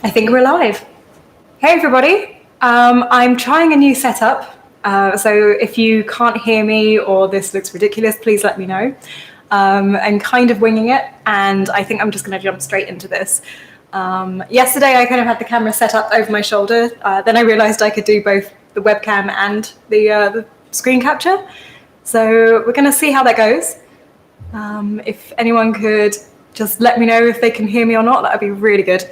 I think we're live. Hey everybody, I'm trying a new setup. So if you can't hear me or this looks ridiculous, please let me know. I'm kind of winging it, and I think I'm just going to jump straight into this. Yesterday I kind of had the camera set up over my shoulder. Then I realized I could do both the webcam and the screen capture. So we're going to see how that goes. If anyone could just let me know if they can hear me or not, that would be really good.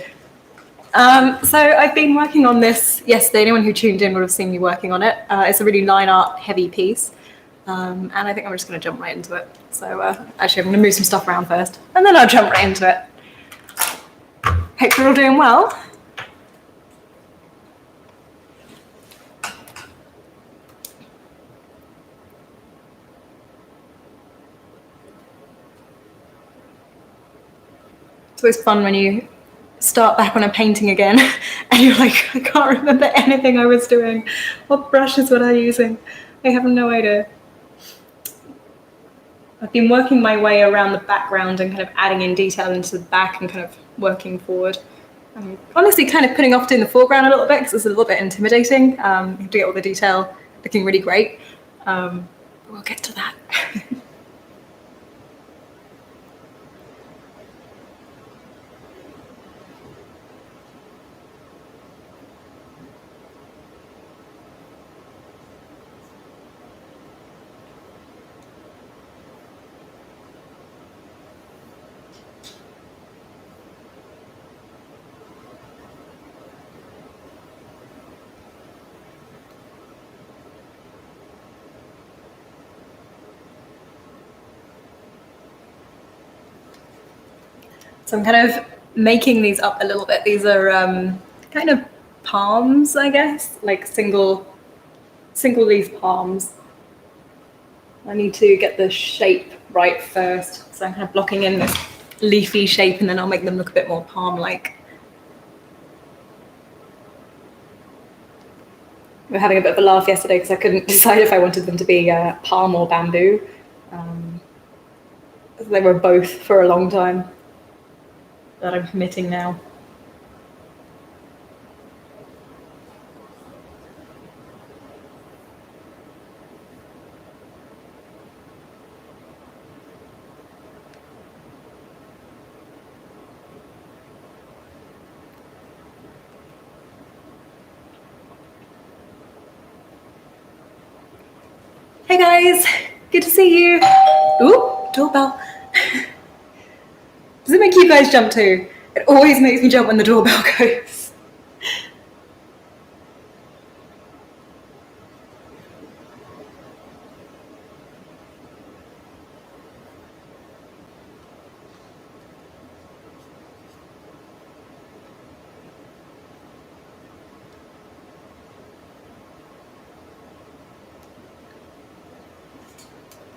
So I've been working on this yesterday. Anyone who tuned in would have seen me working on it. It's a really line art heavy piece. And I think I'm just going to jump right into it. So actually, I'm going to move some stuff around first, and then I'll jump right into it. Hope you're all doing well. It's always fun when you start back on a painting again and you're like, I can't remember anything I was doing. What brushes were I using? I have no idea. I've been working my way around the background and kind of adding in detail into the back and kind of working forward. I'm honestly kind of putting off doing the foreground a little bit because it's a little bit intimidating to get all the detail looking really great. We'll get to that. So I'm kind of making these up a little bit. These are kind of palms, I guess, like single leaf palms. I need to get the shape right first. So I'm kind of blocking in this leafy shape, and then I'll make them look a bit more palm-like. We were having a bit of a laugh yesterday because I couldn't decide if I wanted them to be palm or bamboo. They were both for a long time. That I'm committing now. Hey guys, good to see you. Ooh, doorbell. Does it make you guys jump too? It always makes me jump when the doorbell goes.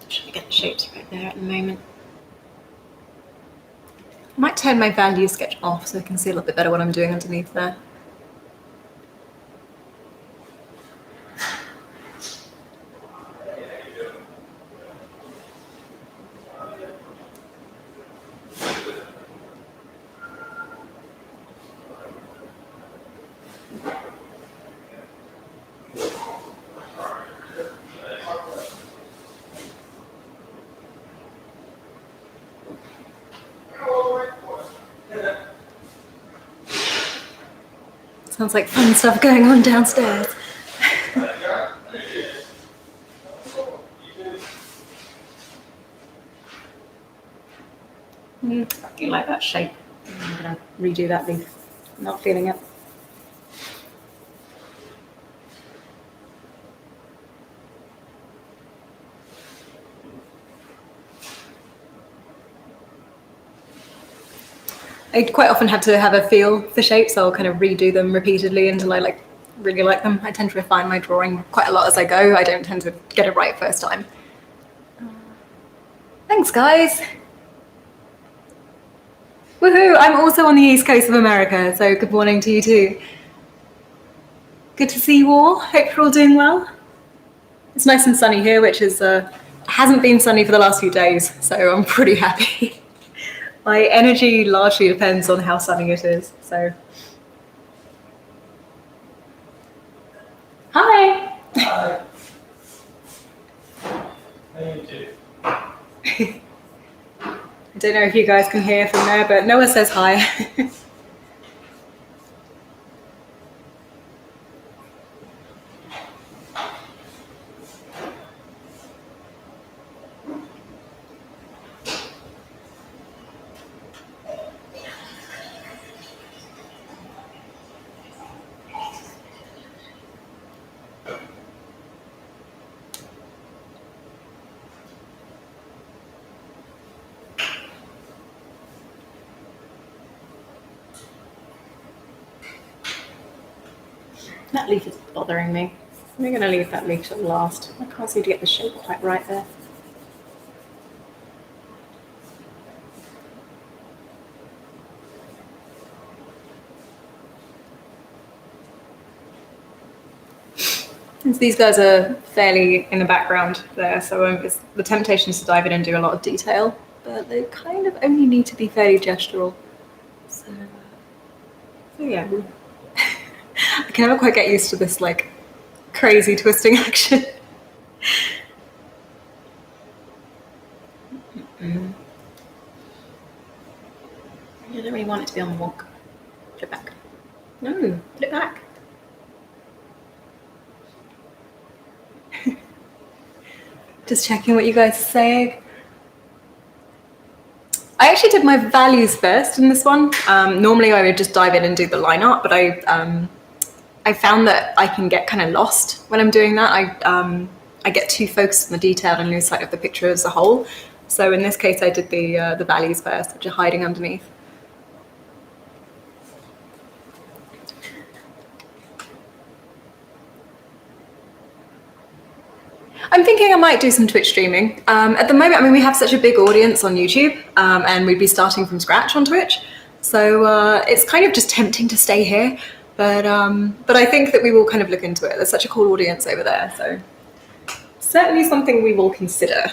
Should I get the shapes right there at the moment? I might turn my value sketch off so I can see a little bit better what I'm doing underneath there. Sounds like fun stuff going on downstairs. You like that shape? I'm gonna redo that leaf. I'm not feeling it. I quite often have to have a feel for shapes, so I'll kind of redo them repeatedly until I really like them. I tend to refine my drawing quite a lot as I go. I don't tend to get it right first time. Thanks, guys. Woohoo! I'm also on the East Coast of America, so good morning to you too. Good to see you all. Hope you're all doing well. It's nice and sunny here, which is hasn't been sunny for the last few days, so I'm pretty happy. My energy largely depends on how sunny it is, so Hi. Hi. How you doing? I don't know if you guys can hear from there, but Noah says hi. That leaf is bothering me. I'm going to leave that leaf till last. I can't seem to get the shape quite right there. Since these guys are fairly in the background there, so the temptation is to dive in and do a lot of detail, but they kind of only need to be fairly gestural. So yeah, I can never quite get used to this like crazy twisting action. I don't really want it to be on the walk. Put it back. No, put it back. Just checking what you guys are saying. I actually did my values first in this one. Normally I would just dive in and do the line art, but I found that I can get kind of lost when I'm doing that. I get too focused on the detail and lose sight of the picture as a whole. So in this case, I did the values first, which are hiding underneath. I'm thinking I might do some Twitch streaming. At the moment, I mean, we have such a big audience on YouTube, and we'd be starting from scratch on Twitch. So it's kind of just tempting to stay here. But I think that we will kind of look into it. There's such a cool audience over there. So certainly something we will consider.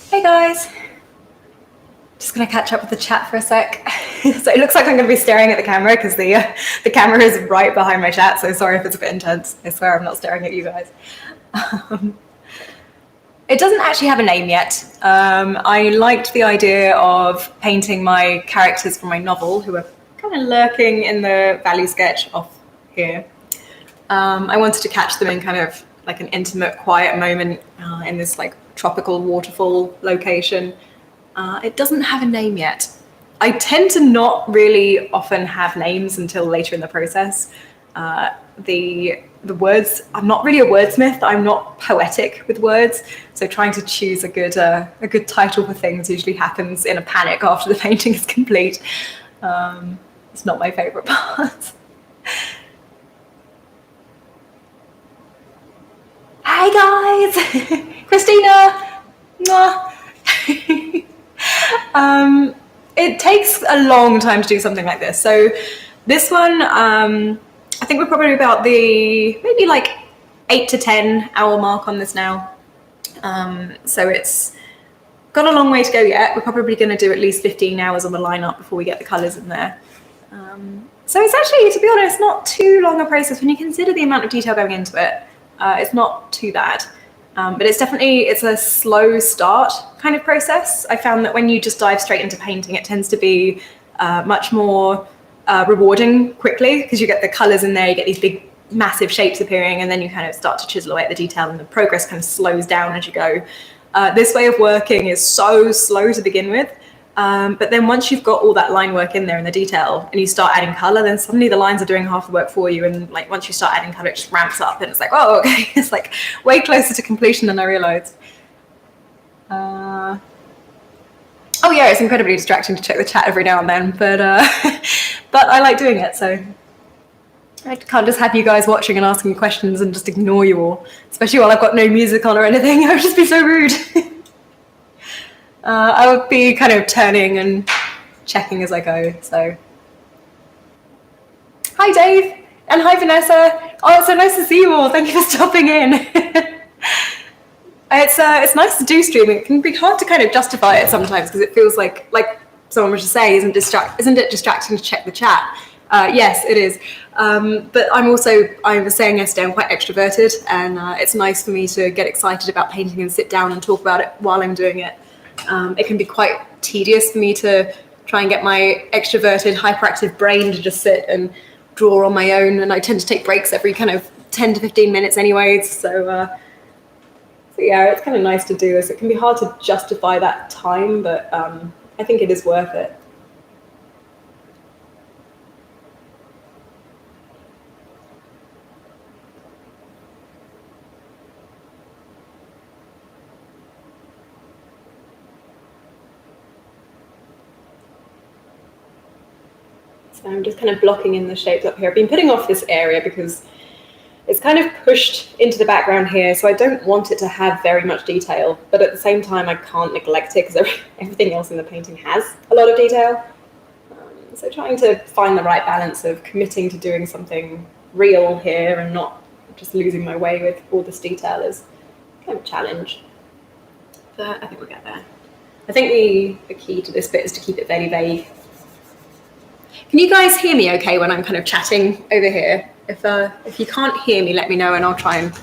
Hey guys, just gonna catch up with the chat for a sec. So it looks like I'm gonna be staring at the camera because the camera is right behind my chat, so sorry if it's a bit intense. I swear I'm not staring at you guys. It doesn't actually have a name yet. I liked the idea of painting my characters from my novel who are kind of lurking in the value sketch off here. I wanted to catch them in kind of like an intimate, quiet moment in this like tropical waterfall location. It doesn't have a name yet. I tend to not really often have names until later in the process. The words, I'm not really a wordsmith. I'm not poetic with words. So trying to choose a good title for things usually happens in a panic after the painting is complete. It's not my favorite part. Hi guys, Christina. It takes a long time to do something like this. So this one, I think we're probably about the maybe like 8 to 10 hour mark on this now. So it's got a long way to go yet. We're probably going to do at least 15 hours on the lineup before we get the colours in there. So it's actually, to be honest, not too long a process when you consider the amount of detail going into it. It's not too bad. But it's a slow start kind of process. I found that when you just dive straight into painting, it tends to be much more rewarding quickly, because you get the colors in there, you get these big massive shapes appearing, and then you kind of start to chisel away at the detail, and the progress kind of slows down as you go. This way of working is so slow to begin with, but then once you've got all that line work in there and the detail, and you start adding color, then suddenly the lines are doing half the work for you, and like once you start adding color, it just ramps up, and it's like, oh, okay, it's like way closer to completion than I realized. Oh yeah, it's incredibly distracting to check the chat every now and then, but but I like doing it, so I can't just have you guys watching and asking questions and just ignore you all, especially while I've got no music on or anything. I would just be so rude. I would be kind of turning and checking as I go, so. Hi Dave, and hi Vanessa. Oh, it's so nice to see you all. Thank you for stopping in. It's nice to do streaming. It can be hard to kind of justify it sometimes, because it feels like someone was just saying, isn't it distracting to check the chat? Yes, it is. But I was saying yesterday, I'm quite extroverted, and it's nice for me to get excited about painting and sit down and talk about it while I'm doing it. It can be quite tedious for me to try and get my extroverted, hyperactive brain to just sit and draw on my own, and I tend to take breaks every kind of 10 to 15 minutes anyways, so yeah, it's kind of nice to do this. It can be hard to justify that time, but I think it is worth it. So I'm just kind of blocking in the shapes up here. I've been putting off this area because it's kind of pushed into the background here, so I don't want it to have very much detail, but at the same time I can't neglect it because everything else in the painting has a lot of detail. So trying to find the right balance of committing to doing something real here and not just losing my way with all this detail is kind of a challenge. But I think we'll get there. I think the key to this bit is to keep it very vague. Can you guys hear me okay when I'm kind of chatting over here? If you can't hear me, let me know and I'll try and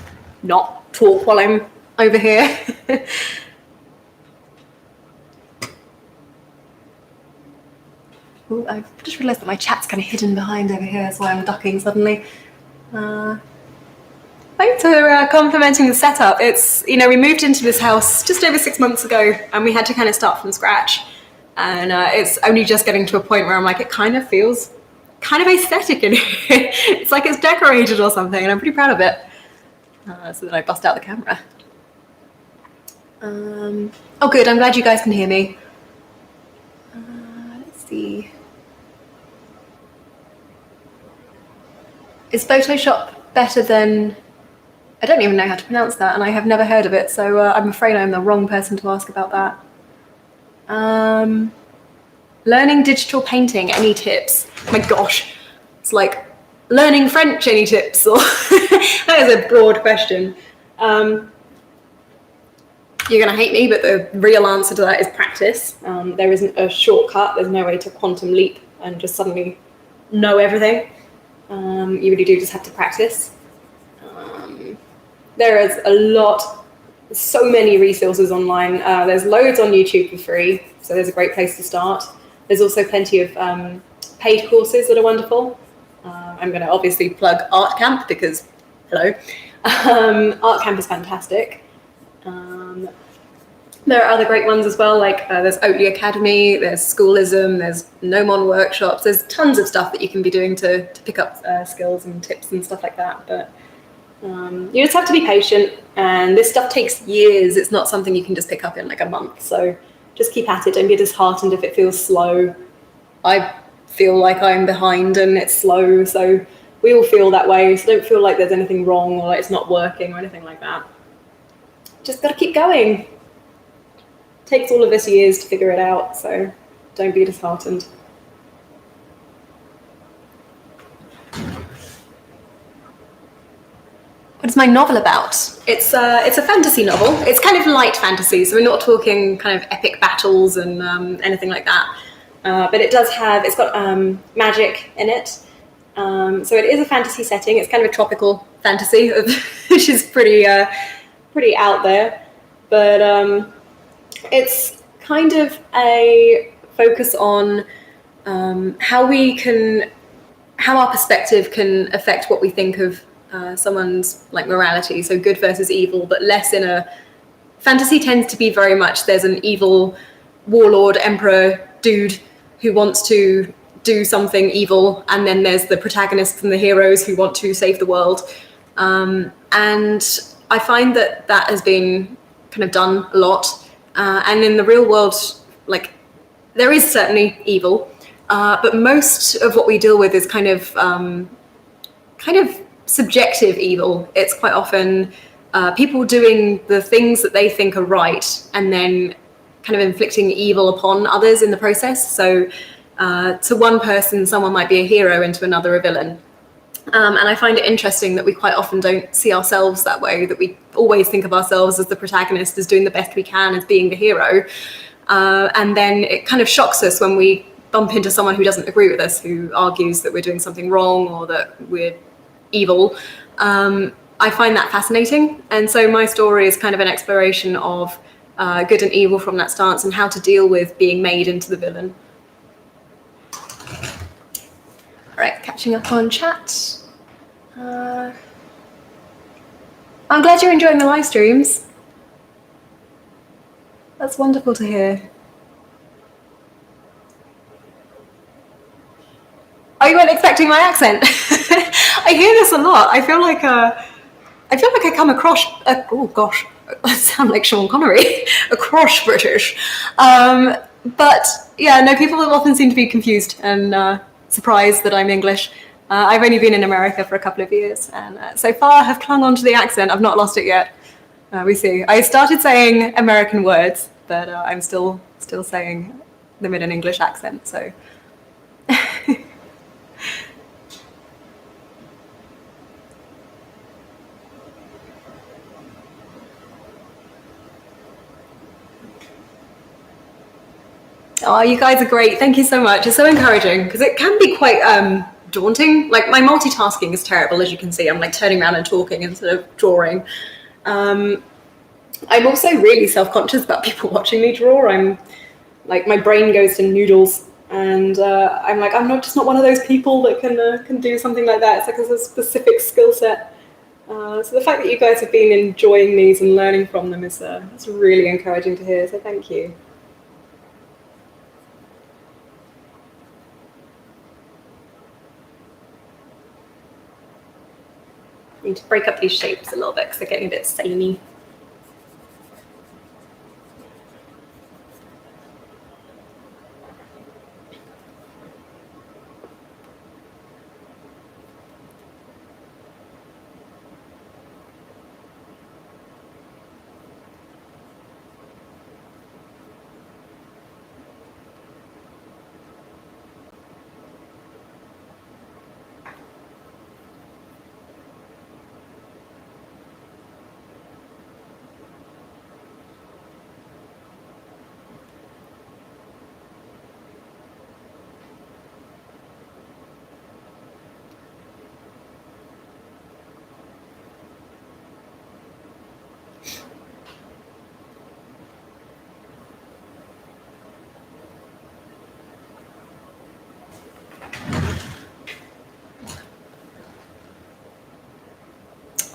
not talk while I'm over here. Ooh, I've just realised that my chat's kind of hidden behind over here, that's why I'm ducking suddenly. Thanks for complimenting the setup. It's, we moved into this house just over 6 months ago, and we had to kind of start from scratch. And it's only just getting to a point where I'm like, it kind of feels kind of aesthetic in here. It's like it's decorated or something, and I'm pretty proud of it. So then I bust out the camera. Oh good, I'm glad you guys can hear me. Let's see. Is Photoshop better than... I don't even know how to pronounce that, and I have never heard of it, so I'm afraid I'm the wrong person to ask about that. Learning digital painting, any tips? Oh my gosh, it's like learning French, any tips? Or that is a broad question. You're gonna hate me, but the real answer to that is practice. There isn't a shortcut. There's no way to quantum leap and just suddenly know everything. You really do just have to practice. There is a lot, so many resources online. There's loads on YouTube for free, so there's a great place to start. There's also plenty of paid courses that are wonderful. I'm going to obviously plug Art Camp because, hello. Art Camp is fantastic. There are other great ones as well, like there's Oatley Academy, there's Schoolism, there's Gnomon workshops. There's tons of stuff that you can be doing to pick up skills and tips and stuff like that. But you just have to be patient, and this stuff takes years. It's not something you can just pick up in like a month. So just keep at it. Don't be disheartened if it feels slow. I feel like I'm behind and it's slow, so we all feel that way. So don't feel like there's anything wrong or like it's not working or anything like that. Just got to keep going. It takes all of this years to figure it out, so don't be disheartened. What is my novel about? It's a fantasy novel. It's kind of light fantasy, so we're not talking kind of epic battles and anything like that. But it's got magic in it. So it is a fantasy setting. It's kind of a tropical fantasy, which is pretty pretty out there, but it's kind of a focus on how our perspective can affect what we think of someone's like morality. So good versus evil, but less in a fantasy tends to be very much there's an evil warlord emperor dude who wants to do something evil, and then there's the protagonists and the heroes who want to save the world. And I find that has been kind of done a lot. And in the real world, like, there is certainly evil, but most of what we deal with is kind of subjective evil. It's quite often people doing the things that they think are right and then kind of inflicting evil upon others in the process. So to one person, someone might be a hero, and to another, a villain. And I find it interesting that we quite often don't see ourselves that way, that we always think of ourselves as the protagonist, as doing the best we can, as being the hero. And then it kind of shocks us when we bump into someone who doesn't agree with us, who argues that we're doing something wrong or that we're evil. I find that fascinating. And so my story is kind of an exploration of good and evil from that stance, and how to deal with being made into the villain. All right, catching up on chat. I'm glad you're enjoying the live streams. That's wonderful to hear. Oh, you weren't expecting my accent? I hear this a lot. I feel like I come across. Oh gosh, I sound like Sean Connery. Across British, but yeah, no. People often seem to be confused and surprised that I'm English. I've only been in America for a couple of years, and so far have clung on to the accent. I've not lost it yet. We see. I started saying American words, but I'm still saying them in an English accent. So. Oh, you guys are great. Thank you so much. It's so encouraging, because it can be quite daunting. Like, my multitasking is terrible, as you can see. I'm like turning around and talking instead of drawing. I'm also really self-conscious about people watching me draw. I'm like, my brain goes to noodles, and I'm like, I'm just not one of those people that can do something like that. It's like, there's a specific skill set. So the fact that you guys have been enjoying these and learning from them is it's really encouraging to hear. So thank you. I need to break up these shapes a little bit because they're getting a bit samey.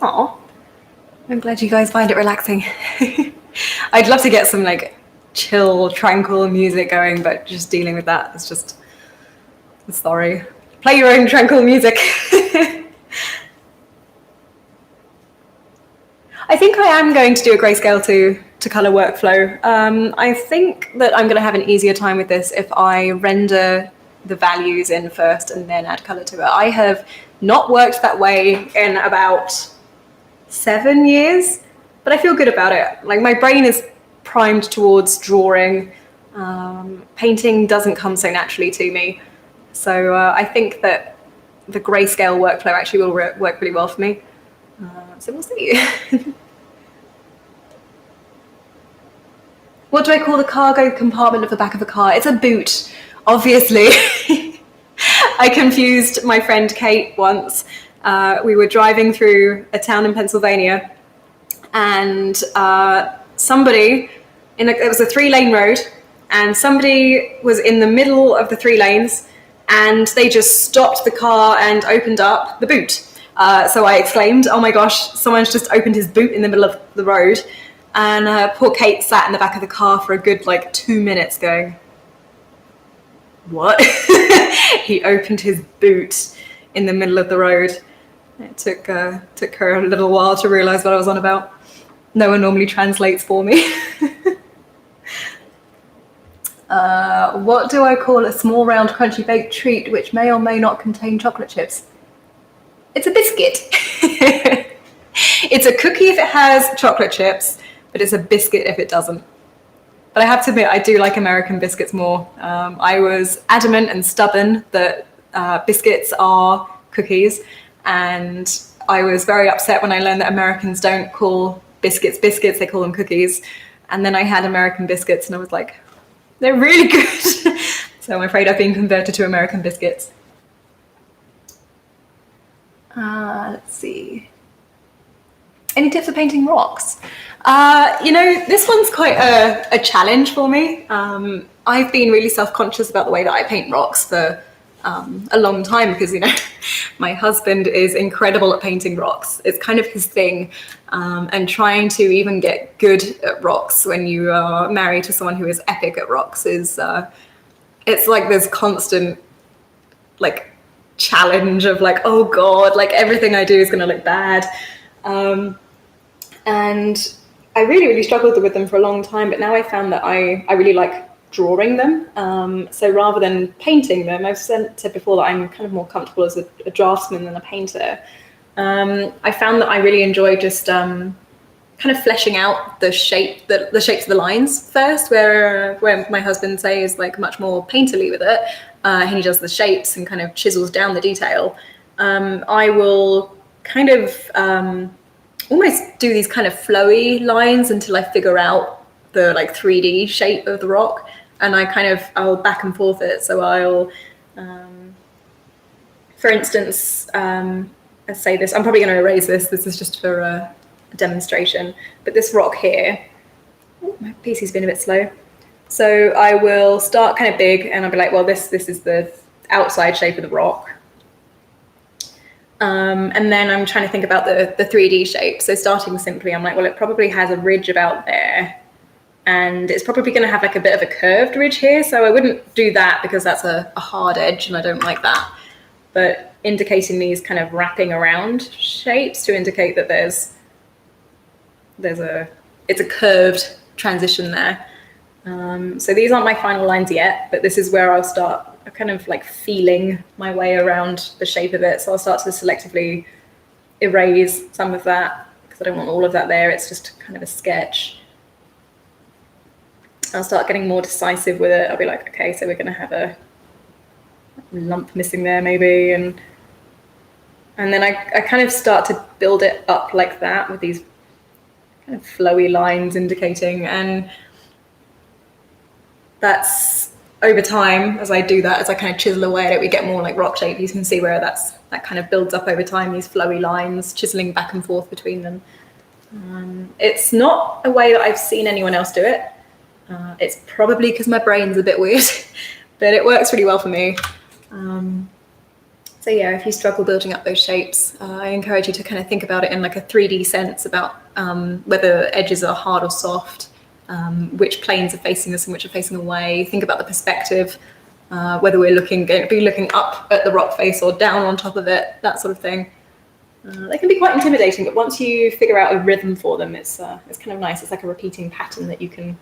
Aw, I'm glad you guys find it relaxing. I'd love to get some like chill, tranquil music going, but just dealing with that is just, sorry. Play your own tranquil music. I think I am going to do a grayscale to color workflow. I think that I'm going to have an easier time with this if I render the values in first and then add color to it. I have not worked that way in about 7 years, but I feel good about it. Like, my brain is primed towards drawing. Painting doesn't come so naturally to me. So I think that the grayscale workflow actually will work really well for me. So we'll see. What do I call the cargo compartment of the back of a car? It's a boot, obviously. I confused my friend Kate once. We were driving through a town in Pennsylvania, and somebody, it was a 3-lane road, and somebody was in the middle of the 3 lanes, and they just stopped the car and opened up the boot. So I exclaimed, "Oh my gosh, someone's just opened his boot in the middle of the road." And poor Kate sat in the back of the car for a good 2 minutes going, "What?" He opened his boot in the middle of the road. It took her a little while to realize what I was on about. No one normally translates for me. What do I call a small, round, crunchy baked treat which may or may not contain chocolate chips? It's a biscuit. It's a cookie if it has chocolate chips, but it's a biscuit if it doesn't. But I have to admit, I do like American biscuits more. I was adamant and stubborn that biscuits are cookies, and I was very upset when I learned that Americans don't call biscuits biscuits, they call them cookies. And then I had American biscuits and I was like, they're really good. So I'm afraid I've been converted to American biscuits. Let's see. Any tips for painting rocks? This one's quite a challenge for me. I've been really self-conscious about the way that I paint rocks for a long time because, my husband is incredible at painting rocks. It's kind of his thing. And trying to even get good at rocks when you are married to someone who is epic at rocks is, it's like this constant, challenge of oh God, everything I do is going to look bad. And I really struggled with them for a long time, but now I found that I really like drawing them. So rather than painting them, I've said before that I'm kind of more comfortable as a draftsman than a painter. I found that I really enjoy just kind of fleshing out the shapes of the lines first, where my husband, say, is much more painterly with it, and he does the shapes and kind of chisels down the detail. I will kind of almost do these kind of flowy lines until I figure out the 3D shape of the rock, and I'll back and forth it. So I'll, for instance, let's say this. I'm probably going to erase this. This is just for a demonstration. But this rock here, my PC's been a bit slow. So I will start kind of big, and I'll be like, well, this is the outside shape of the rock. And then I'm trying to think about the 3D shape. So starting simply, I'm like, well, it probably has a ridge about there, and it's probably going to have a bit of a curved ridge here. So I wouldn't do that because that's a hard edge, and I don't like that. But indicating these kind of wrapping around shapes to indicate that it's a curved transition there. So these aren't my final lines yet, but this is where I'll start kind of feeling my way around the shape of it. So I'll start to selectively erase some of that because I don't want all of that there. It's just kind of a sketch. I'll start getting more decisive with it. I'll be like, okay, so we're going to have a lump missing there maybe, and then I kind of start to build it up like that with these kind of flowy lines indicating, and that's over time as I do that, as I kind of chisel away at it, we get more rock shape. You can see where that kind of builds up over time, these flowy lines chiseling back and forth between them. It's not a way that I've seen anyone else do it. It's probably because my brain's a bit weird, but it works really well for me. So yeah, if you struggle building up those shapes, I encourage you to kind of think about it in a 3D sense about whether edges are hard or soft, which planes are facing us and which are facing away. Think about the perspective, whether we're going to be looking up at the rock face or down on top of it, that sort of thing. They can be quite intimidating, but once you figure out a rhythm for them, it's kind of nice. It's like a repeating pattern that you can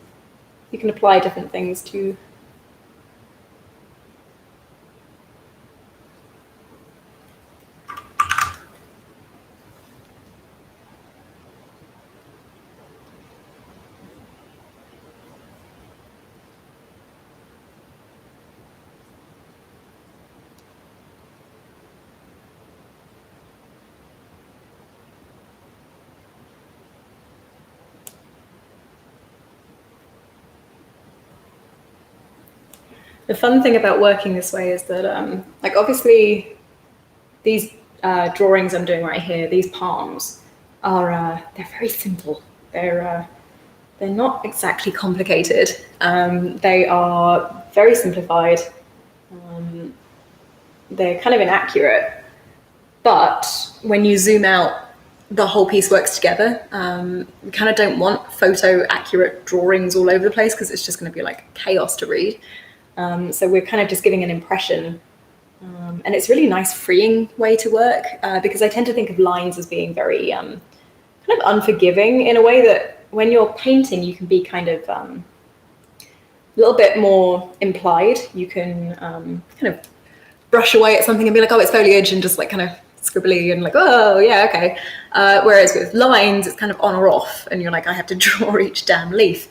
apply different things to. The fun thing about working this way is that, obviously, these drawings I'm doing right here, these palms, are they're very simple. They're not exactly complicated. They are very simplified. They're kind of inaccurate, but when you zoom out, the whole piece works together. We kind of don't want photo accurate drawings all over the place because it's just going to be like chaos to read. So we're kind of just giving an impression. And it's really nice, freeing way to work because I tend to think of lines as being very kind of unforgiving in a way that when you're painting, you can be kind of a little bit more implied. You can kind of brush away at something and be like, oh, it's foliage, and just like kind of scribbly and like, oh, yeah, okay. Whereas with lines, it's kind of on or off, and you're like, I have to draw each damn leaf.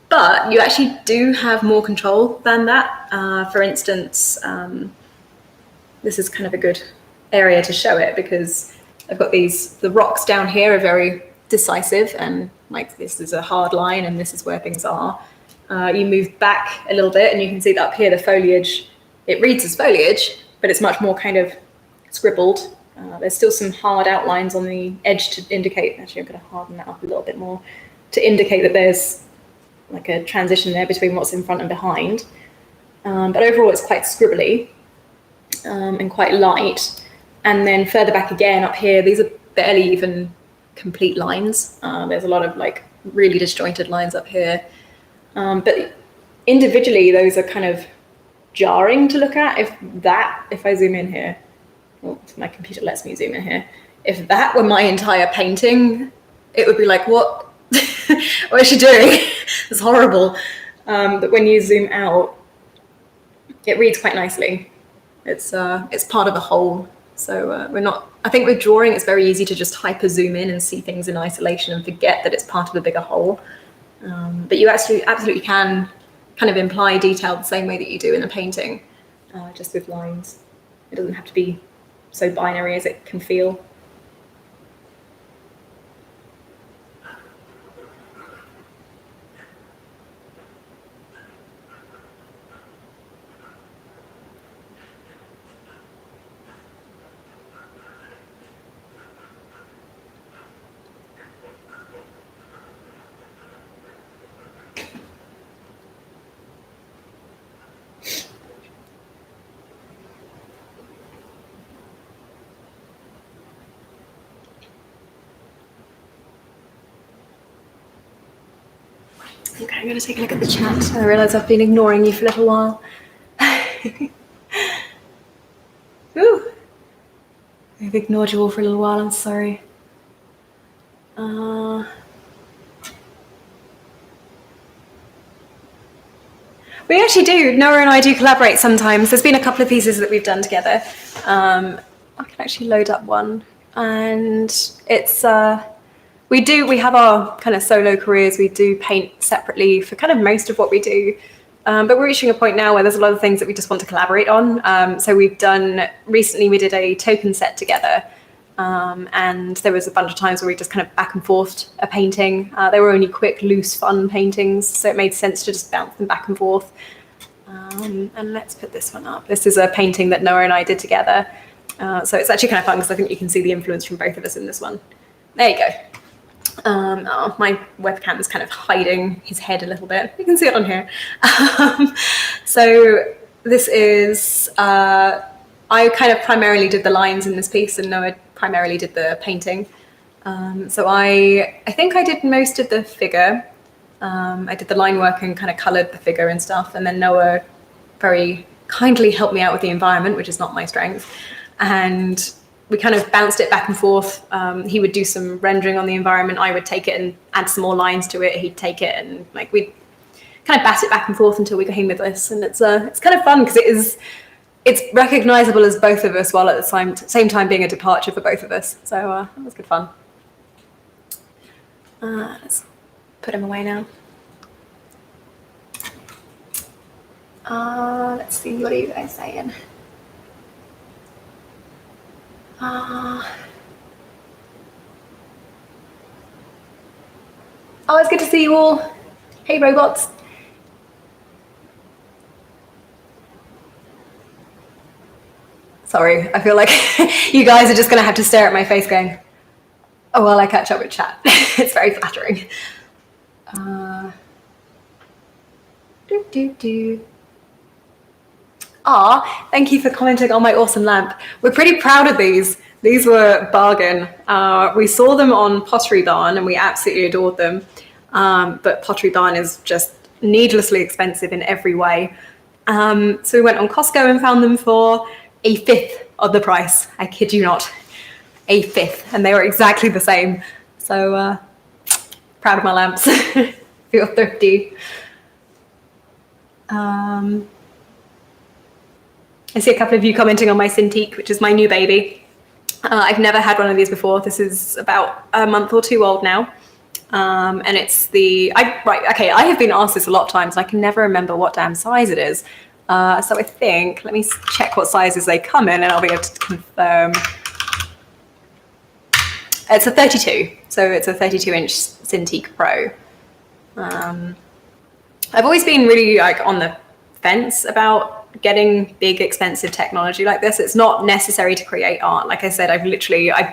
But you actually do have more control than that. For instance, this is kind of a good area to show it because I've got the rocks down here are very decisive, and like this is a hard line and this is where things are. You move back a little bit and you can see that up here, the foliage, it reads as foliage, but it's much more kind of scribbled. There's still some hard outlines on the edge to indicate, actually I'm going to harden that up a little bit more, to indicate that there's like a transition there between what's in front and behind. But overall it's quite scribbly and quite light. And then further back again up here, these are barely even complete lines. There's a lot of like really disjointed lines up here. But individually, those are kind of jarring to look at. If I zoom in here, well, my computer lets me zoom in here. If that were my entire painting, it would be like, what? What is she doing? It's horrible. But when you zoom out, it reads quite nicely. It's part of the whole. So we're not. I think with drawing, it's very easy to just hyper zoom in and see things in isolation and forget that it's part of a bigger whole. But you actually absolutely can kind of imply detail the same way that you do in a painting, just with lines. It doesn't have to be so binary as it can feel. Okay, I'm going to take a look at the chat. I realise I've been ignoring you for a little while. Ooh. I've ignored you all for a little while, I'm sorry. We actually do. Noah and I do collaborate sometimes. There's been a couple of pieces that we've done together. I can actually load up one. And it's... We have our kind of solo careers. We do paint separately for kind of most of what we do. But we're reaching a point now where there's a lot of things that we just want to collaborate on. So recently we did a token set together. And there was a bunch of times where we just kind of back and forth a painting. They were only quick, loose, fun paintings. So it made sense to just bounce them back and forth. And let's put this one up. This is a painting that Noah and I did together. So it's actually kind of fun because I think you can see the influence from both of us in this one. There you go. Oh, my webcam is kind of hiding his head a little bit. You can see it on here. So this is, I kind of primarily did the lines in this piece and Noah primarily did the painting. So I think I did most of the figure. I did the line work and kind of colored the figure and stuff. And then Noah very kindly helped me out with the environment, which is not my strength. And we kind of bounced it back and forth. He would do some rendering on the environment. I would take it and add some more lines to it. He'd take it and like we'd kind of bat it back and forth until we came with this. And it's kind of fun because it's recognizable as both of us while at the same time being a departure for both of us. So that was good fun. Let's put him away now. Let's see, what are you guys saying? Oh, it's good to see you all. Hey, robots. Sorry, I feel like you guys are just going to have to stare at my face going, oh, well, I catch up with chat. It's very flattering. Thank you for commenting on my awesome lamp. We're pretty proud of these. These were bargain. We saw them on Pottery Barn and we absolutely adored them. But Pottery Barn is just needlessly expensive in every way. So we went on Costco and found them for a fifth of the price. I kid you not, a fifth, and they were exactly the same. So proud of my lamps. Feel thrifty. I see a couple of you commenting on my Cintiq, which is my new baby. I've never had one of these before. This is about a month or two old now. And it's I have been asked this a lot of times. I can never remember what damn size it is. So I think, let me check what sizes they come in and I'll be able to confirm. It's a 32. So it's a 32-inch Cintiq Pro. I've always been really on the fence about getting big, expensive technology like this. It's not necessary to create art. Like I said, I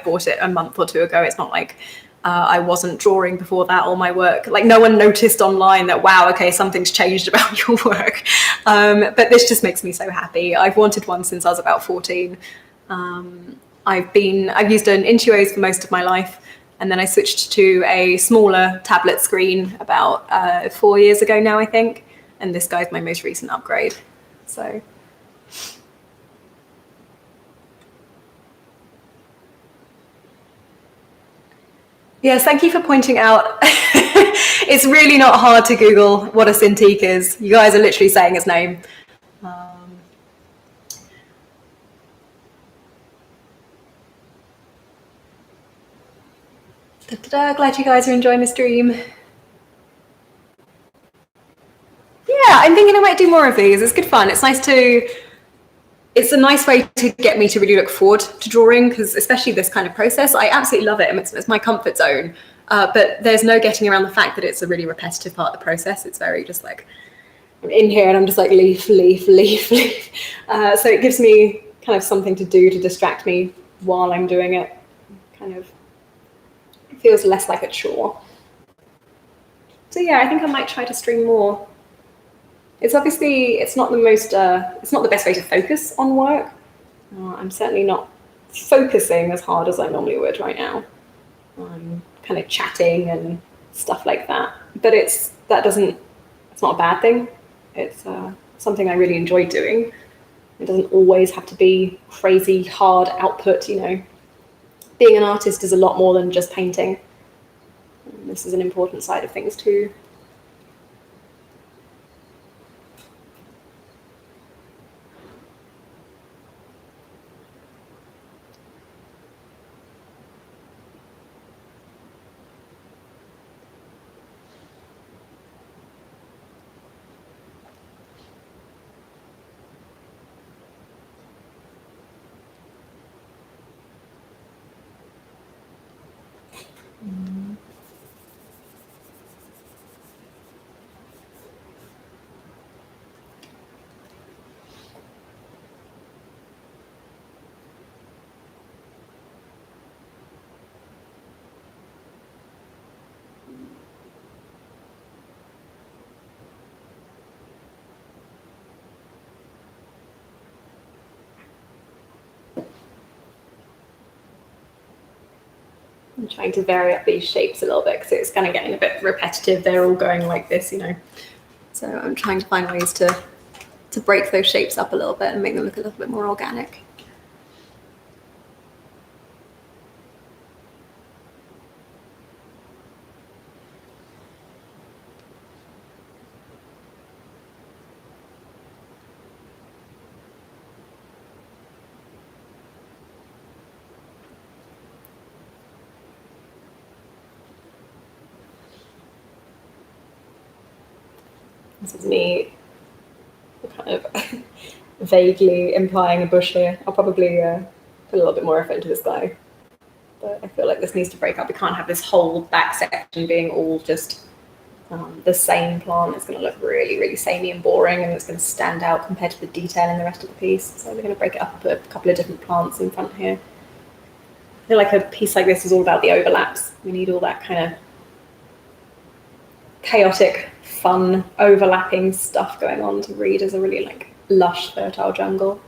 bought it a month or two ago. It's not like I wasn't drawing before that, all my work. Like no one noticed online that, wow, okay, something's changed about your work. But this just makes me so happy. I've wanted one since I was about 14. I've used an Intuos for most of my life. And then I switched to a smaller tablet screen about 4 years ago now, I think. And this guy's my most recent upgrade. So. Yes, thank you for pointing out. It's really not hard to Google what a Cintiq is. You guys are literally saying its name. Glad you guys are enjoying the stream. Yeah, I'm thinking I might do more of these. It's good fun. It's a nice way to get me to really look forward to drawing, because especially this kind of process, I absolutely love it. It's my comfort zone. But there's no getting around the fact that it's a really repetitive part of the process. It's very just like, I'm in here and I'm just like leaf, leaf, leaf, leaf. So it gives me kind of something to do to distract me while I'm doing it. It feels less like a chore. So yeah, I think I might try to string more. It's not the best way to focus on work. I'm certainly not focusing as hard as I normally would right now. I'm kind of chatting and stuff like that. But it's not a bad thing. It's something I really enjoy doing. It doesn't always have to be crazy hard output, you know. Being an artist is a lot more than just painting. And this is an important side of things too. I'm trying to vary up these shapes a little bit because it's kind of getting a bit repetitive. They're all going like this, you know. So I'm trying to find ways to break those shapes up a little bit and make them look a little bit more organic. This is me kind of vaguely implying a bush here. I'll probably put a little bit more effort into this guy. But I feel like this needs to break up. We can't have this whole back section being all just the same plant is going to look really, really samey and boring, and it's going to stand out compared to the detail in the rest of the piece. So we're going to break it up and put a couple of different plants in front here. I feel like a piece like this is all about the overlaps. We need all that kind of chaotic, fun, overlapping stuff going on to read as a really like lush, fertile jungle.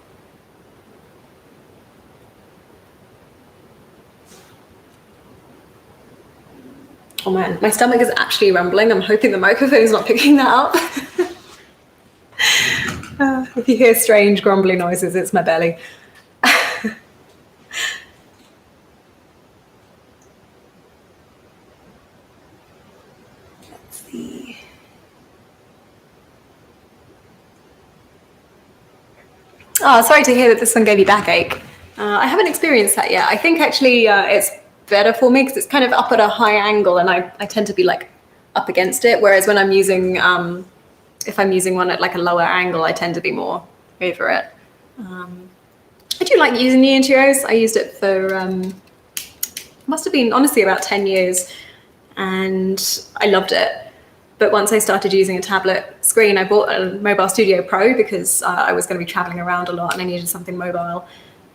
Oh man, my stomach is actually rumbling. I'm hoping the microphone is not picking that up. If you hear strange grumbly noises, it's my belly. Let's see. Oh, sorry to hear that this one gave you backache. I haven't experienced that yet. I think actually it's better for me because it's kind of up at a high angle, and I tend to be like up against it. Whereas when I'm using, if I'm using one at like a lower angle, I tend to be more over it. I do like using the Intuos. I used it for, must have been honestly about 10 years, and I loved it. But once I started using a tablet screen, I bought a Mobile Studio Pro because I was going to be traveling around a lot and I needed something mobile.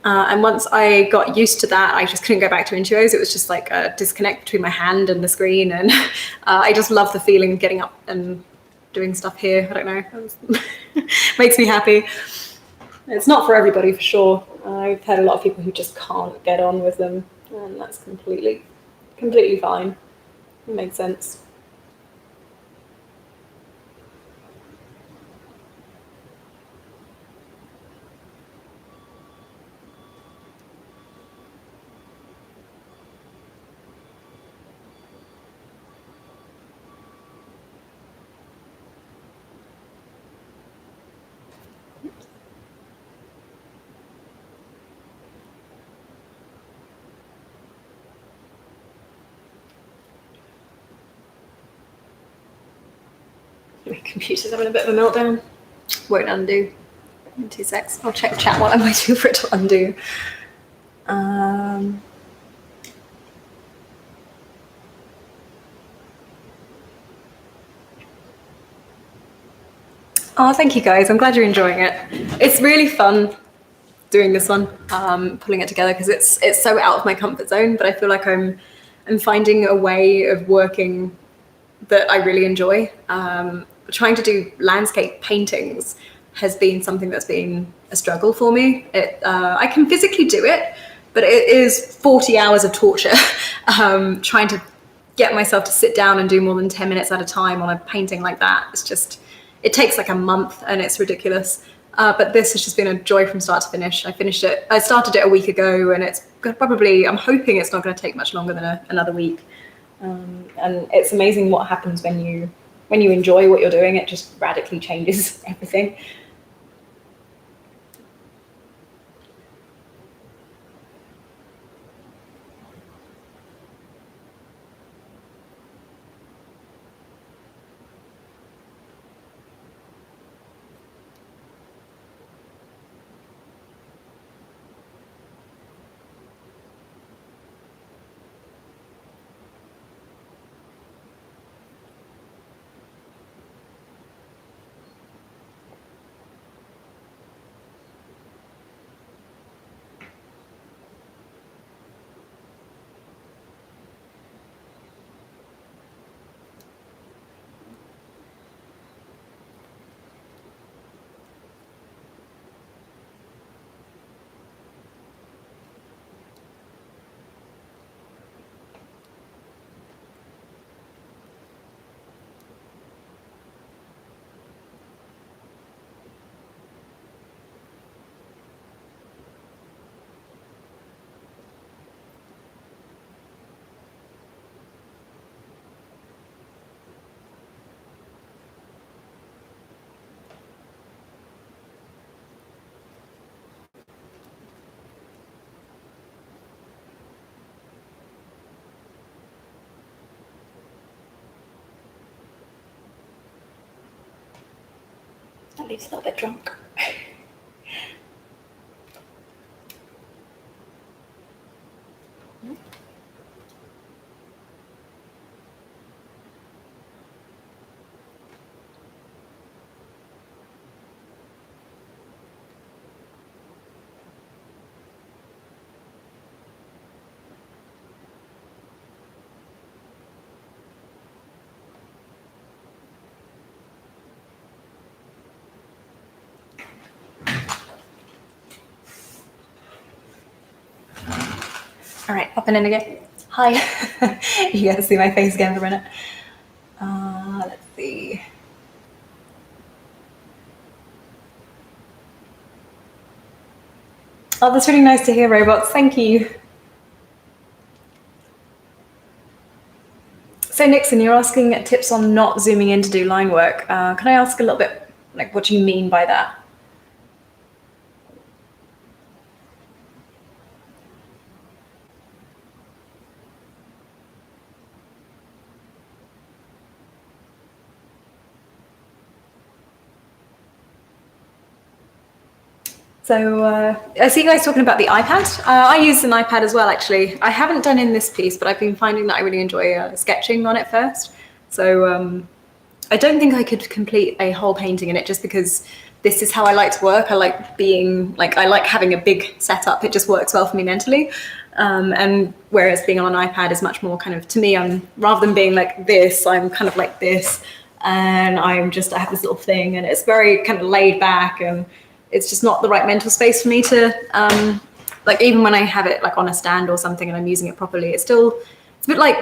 And once I got used to that, I just couldn't go back to Intuos. It was just like a disconnect between my hand and the screen. And I just love the feeling of getting up and doing stuff here. I don't know, makes me happy. It's not for everybody for sure. I've had a lot of people who just can't get on with them, and that's completely fine. It makes sense. My computer's having a bit of a meltdown. Won't undo. In 2 secs. I'll check chat while I'm waiting for it to undo. Oh, thank you guys. I'm glad you're enjoying it. It's really fun doing this one, pulling it together, because it's so out of my comfort zone, but I feel like I'm finding a way of working that I really enjoy. Trying to do landscape paintings has been something that's been a struggle for me. I can physically do it, but it is 40 hours of torture trying to get myself to sit down and do more than 10 minutes at a time on a painting like that. It's just, it takes like a month and it's ridiculous. But this has just been a joy from start to finish. I started it a week ago, and it's probably, I'm hoping it's not going to take much longer than another week. And it's amazing what happens when you enjoy what you're doing. It just radically changes everything. That leaves a little bit drunk. All right, popping in again. Hi. You get to see my face again for a minute. Let's see. Oh, that's really nice to hear, robots. Thank you. So Nixon, you're asking tips on not zooming in to do line work. Can I ask a little bit, like, what do you mean by that? So I see you guys talking about the iPad. I use an iPad as well, actually. I haven't done in this piece, but I've been finding that I really enjoy sketching on it first. So I don't think I could complete a whole painting in it just because this is how I like to work. I like being, like, I like having a big setup. It just works well for me mentally. And whereas being on an iPad is much more kind of, to me, rather than being like this, I'm kind of like this. And I have this little thing and it's very kind of laid back and it's just not the right mental space for me to, like, even when I have it like on a stand or something and I'm using it properly, it's a bit like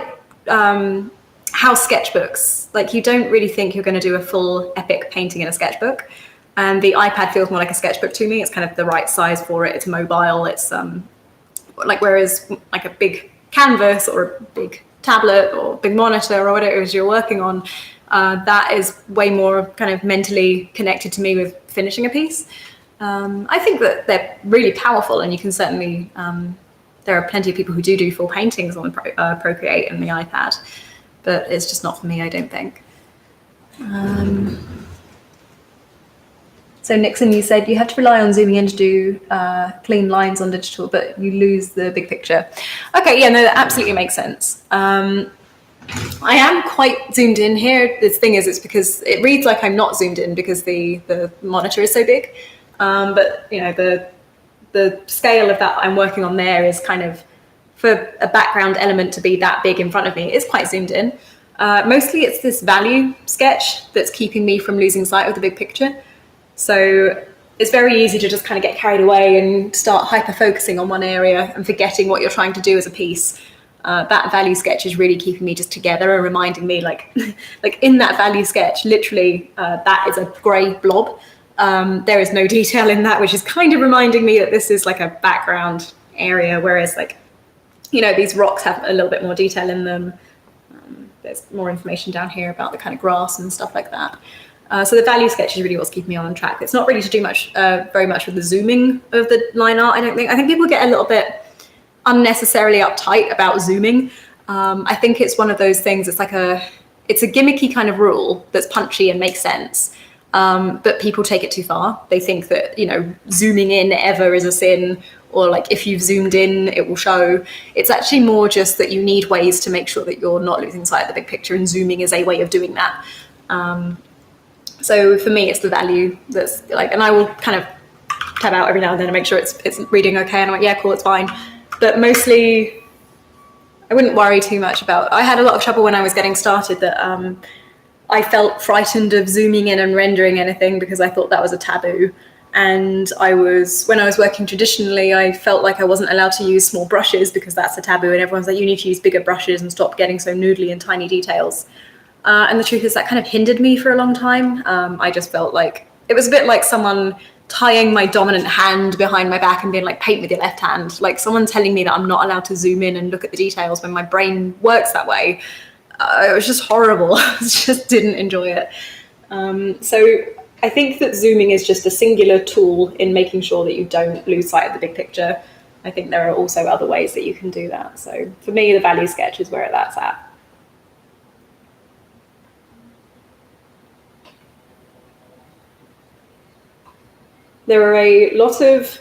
house sketchbooks. Like, you don't really think you're going to do a full epic painting in a sketchbook. And the iPad feels more like a sketchbook to me. It's kind of the right size for it. It's mobile. It's like, whereas like a big canvas or a big tablet or big monitor or whatever it is you're working on, that is way more kind of mentally connected to me with finishing a piece. I think that they're really powerful, and you can certainly, there are plenty of people who do full paintings on Procreate and the iPad, but it's just not for me, I don't think. So Nixon, you said you have to rely on zooming in to do clean lines on digital, but you lose the big picture. Okay, yeah, no, that absolutely makes sense. I am quite zoomed in here. The thing is, it's because it reads like I'm not zoomed in because the monitor is so big. But you know, the scale of that I'm working on there is kind of, for a background element to be that big in front of me, it's quite zoomed in. Mostly it's this value sketch that's keeping me from losing sight of the big picture. So it's very easy to just kind of get carried away and start hyper-focusing on one area and forgetting what you're trying to do as a piece. That value sketch is really keeping me just together and reminding me, like in that value sketch, literally that is a grey blob. There is no detail in that, which is kind of reminding me that this is like a background area, whereas, like, you know, these rocks have a little bit more detail in them. There's more information down here about the kind of grass and stuff like that. So the value sketch is really what's keeping me on track. It's not really to do very much with the zooming of the line art, I don't think. I think people get a little bit unnecessarily uptight about zooming. I think it's one of those things, it's a gimmicky kind of rule that's punchy and makes sense. But people take it too far. They think that, you know, zooming in ever is a sin, or like if you've zoomed in, it will show. It's actually more just that you need ways to make sure that you're not losing sight of the big picture, and zooming is a way of doing that. So for me, it's the value that's like, and I will kind of tab out every now and then to make sure it's reading okay. And I'm like, yeah, cool, it's fine. But mostly, I wouldn't worry too much about. I had a lot of trouble when I was getting started that I felt frightened of zooming in and rendering anything because I thought that was a taboo. And when I was working traditionally, I felt like I wasn't allowed to use small brushes because that's a taboo. And everyone's like, you need to use bigger brushes and stop getting so noodly and tiny details. And the truth is that kind of hindered me for a long time. I just felt like it was a bit like someone tying my dominant hand behind my back and being like, paint with your left hand. Like someone telling me that I'm not allowed to zoom in and look at the details when my brain works that way. It was just horrible. I just didn't enjoy it. So I think that zooming is just a singular tool in making sure that you don't lose sight of the big picture. I think there are also other ways that you can do that. So for me, the value sketch is where that's at. There are a lot of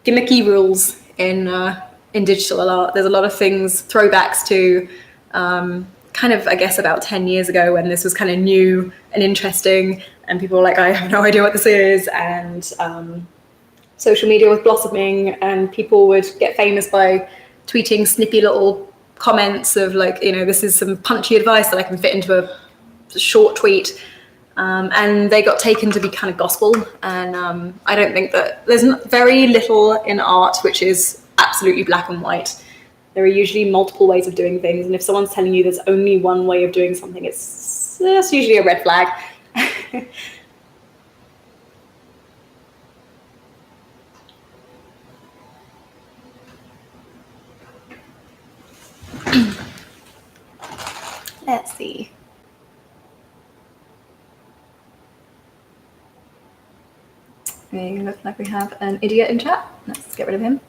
gimmicky rules in digital art. There's a lot of things, throwbacks to kind of, I guess, about 10 years ago when this was kind of new and interesting, and people were like, I have no idea what this is, and social media was blossoming, and people would get famous by tweeting snippy little comments of like, you know, this is some punchy advice that I can fit into a short tweet. And they got taken to be kind of gospel. And I don't think that there's very little in art which is absolutely black and white. There are usually multiple ways of doing things, and if someone's telling you there's only one way of doing something, that's usually a red flag. Let's see. We look like we have an idiot in chat. Let's get rid of him.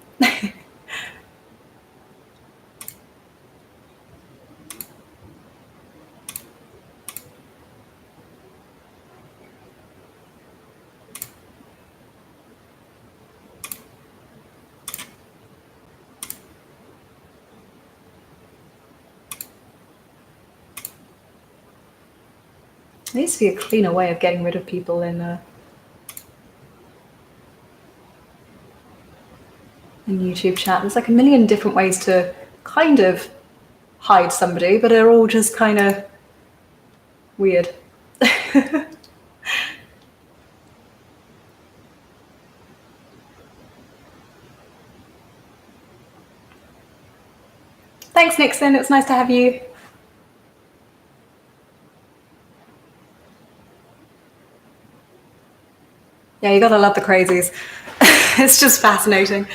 There needs to be a cleaner way of getting rid of people in YouTube chat. There's like a million different ways to kind of hide somebody, but they're all just kind of weird. Thanks, Nixon. It was nice to have you. Yeah, you gotta love the crazies. It's just fascinating.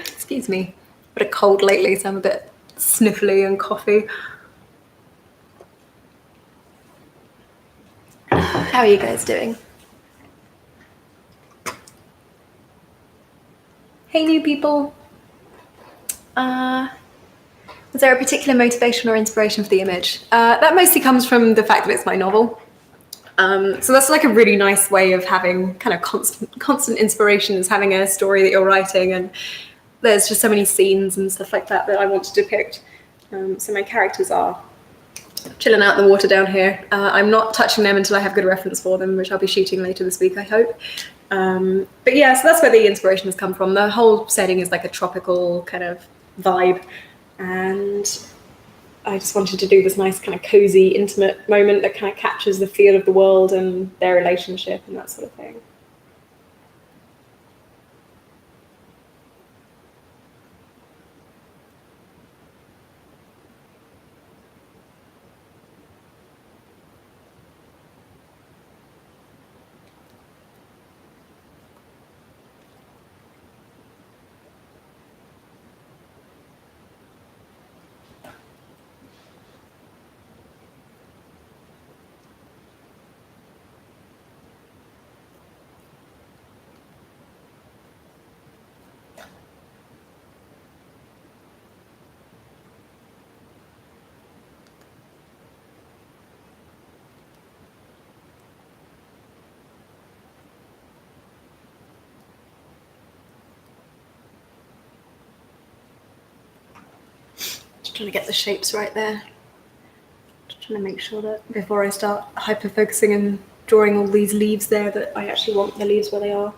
Excuse me. I've had a cold lately, so I'm a bit sniffly and coughy. How are you guys doing? Hey, new people. Was there a particular motivation or inspiration for the image? That mostly comes from the fact that it's my novel. So that's like a really nice way of having kind of constant inspiration, is having a story that you're writing, and there's just so many scenes and stuff like that that I want to depict. So my characters are chilling out in the water down here. I'm not touching them until I have good reference for them, which I'll be shooting later this week, I hope. But yeah, so that's where the inspiration has come from. The whole setting is like a tropical kind of vibe, and I just wanted to do this nice kind of cozy, intimate moment that kind of captures the feel of the world and their relationship and that sort of thing. Just trying to get the shapes right there. Just trying to make sure that before I start hyper-focusing and drawing all these leaves there, that I actually want the leaves where they are.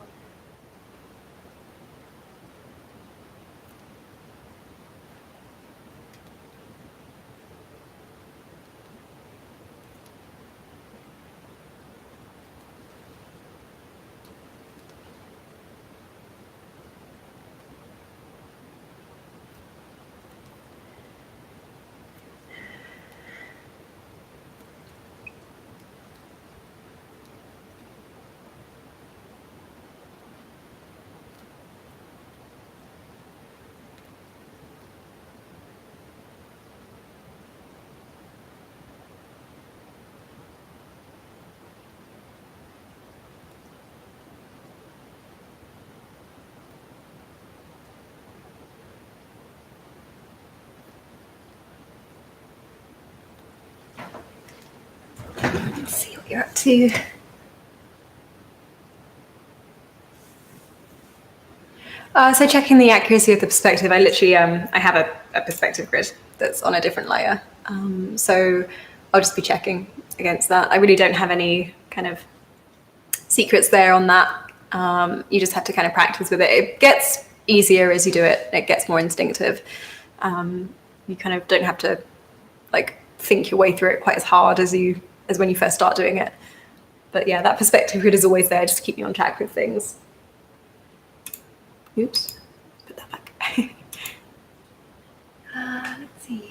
what you're up to. So checking the accuracy of the perspective, I literally, I have a perspective grid that's on a different layer. So I'll just be checking against that. I really don't have any kind of secrets there on that. You just have to kind of practice with it. It gets easier as you do it. It gets more instinctive. You kind of don't have to like think your way through it quite as hard as when you first start doing it. But yeah, that perspective grid is always there just to keep me on track with things. Oops, put that back. Let's see.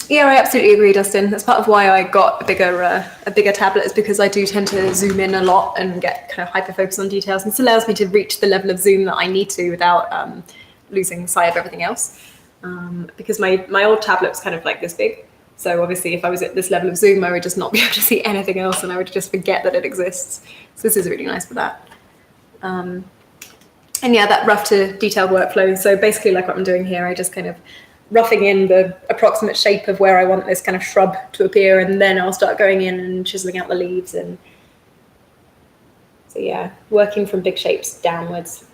Yeah, I absolutely agree, Dustin. That's part of why I got a bigger tablet, is because I do tend to zoom in a lot and get kind of hyper focused on details. And this allows me to reach the level of zoom that I need to without losing sight of everything else. Because my old tablet was kind of like this big. So obviously if I was at this level of zoom, I would just not be able to see anything else and I would just forget that it exists. So this is really nice for that. And yeah, that rough to detailed workflow. So basically like what I'm doing here, I just kind of roughing in the approximate shape of where I want this kind of shrub to appear, and then I'll start going in and chiseling out the leaves. And so yeah, working from big shapes downwards.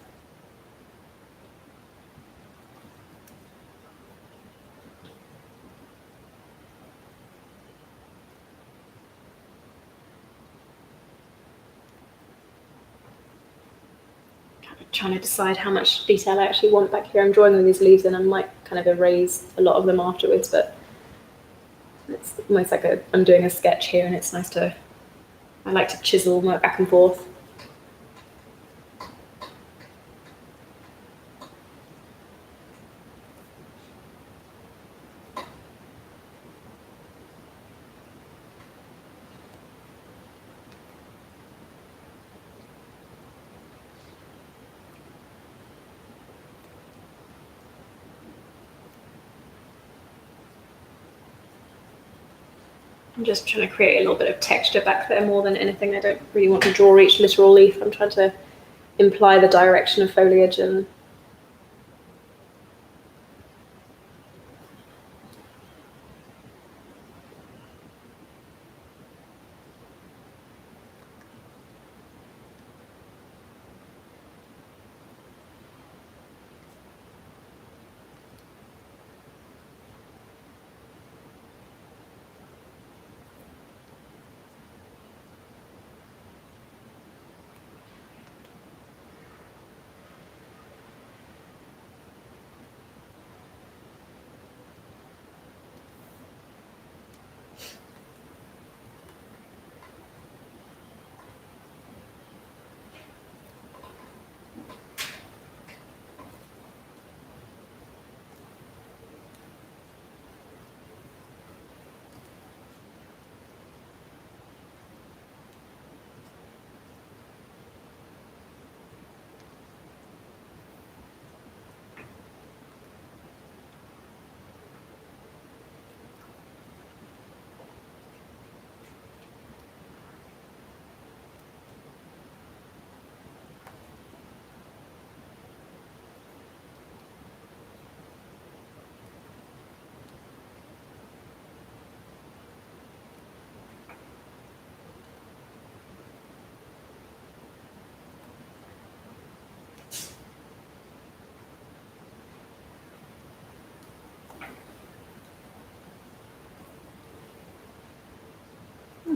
Trying to decide how much detail I actually want back here. I'm drawing with these leaves and I might kind of erase a lot of them afterwards, but it's almost like I'm doing a sketch here, and it's nice to, I like to chisel and work back and forth. I'm just trying to create a little bit of texture back there more than anything. I don't really want to draw each literal leaf. I'm trying to imply the direction of foliage and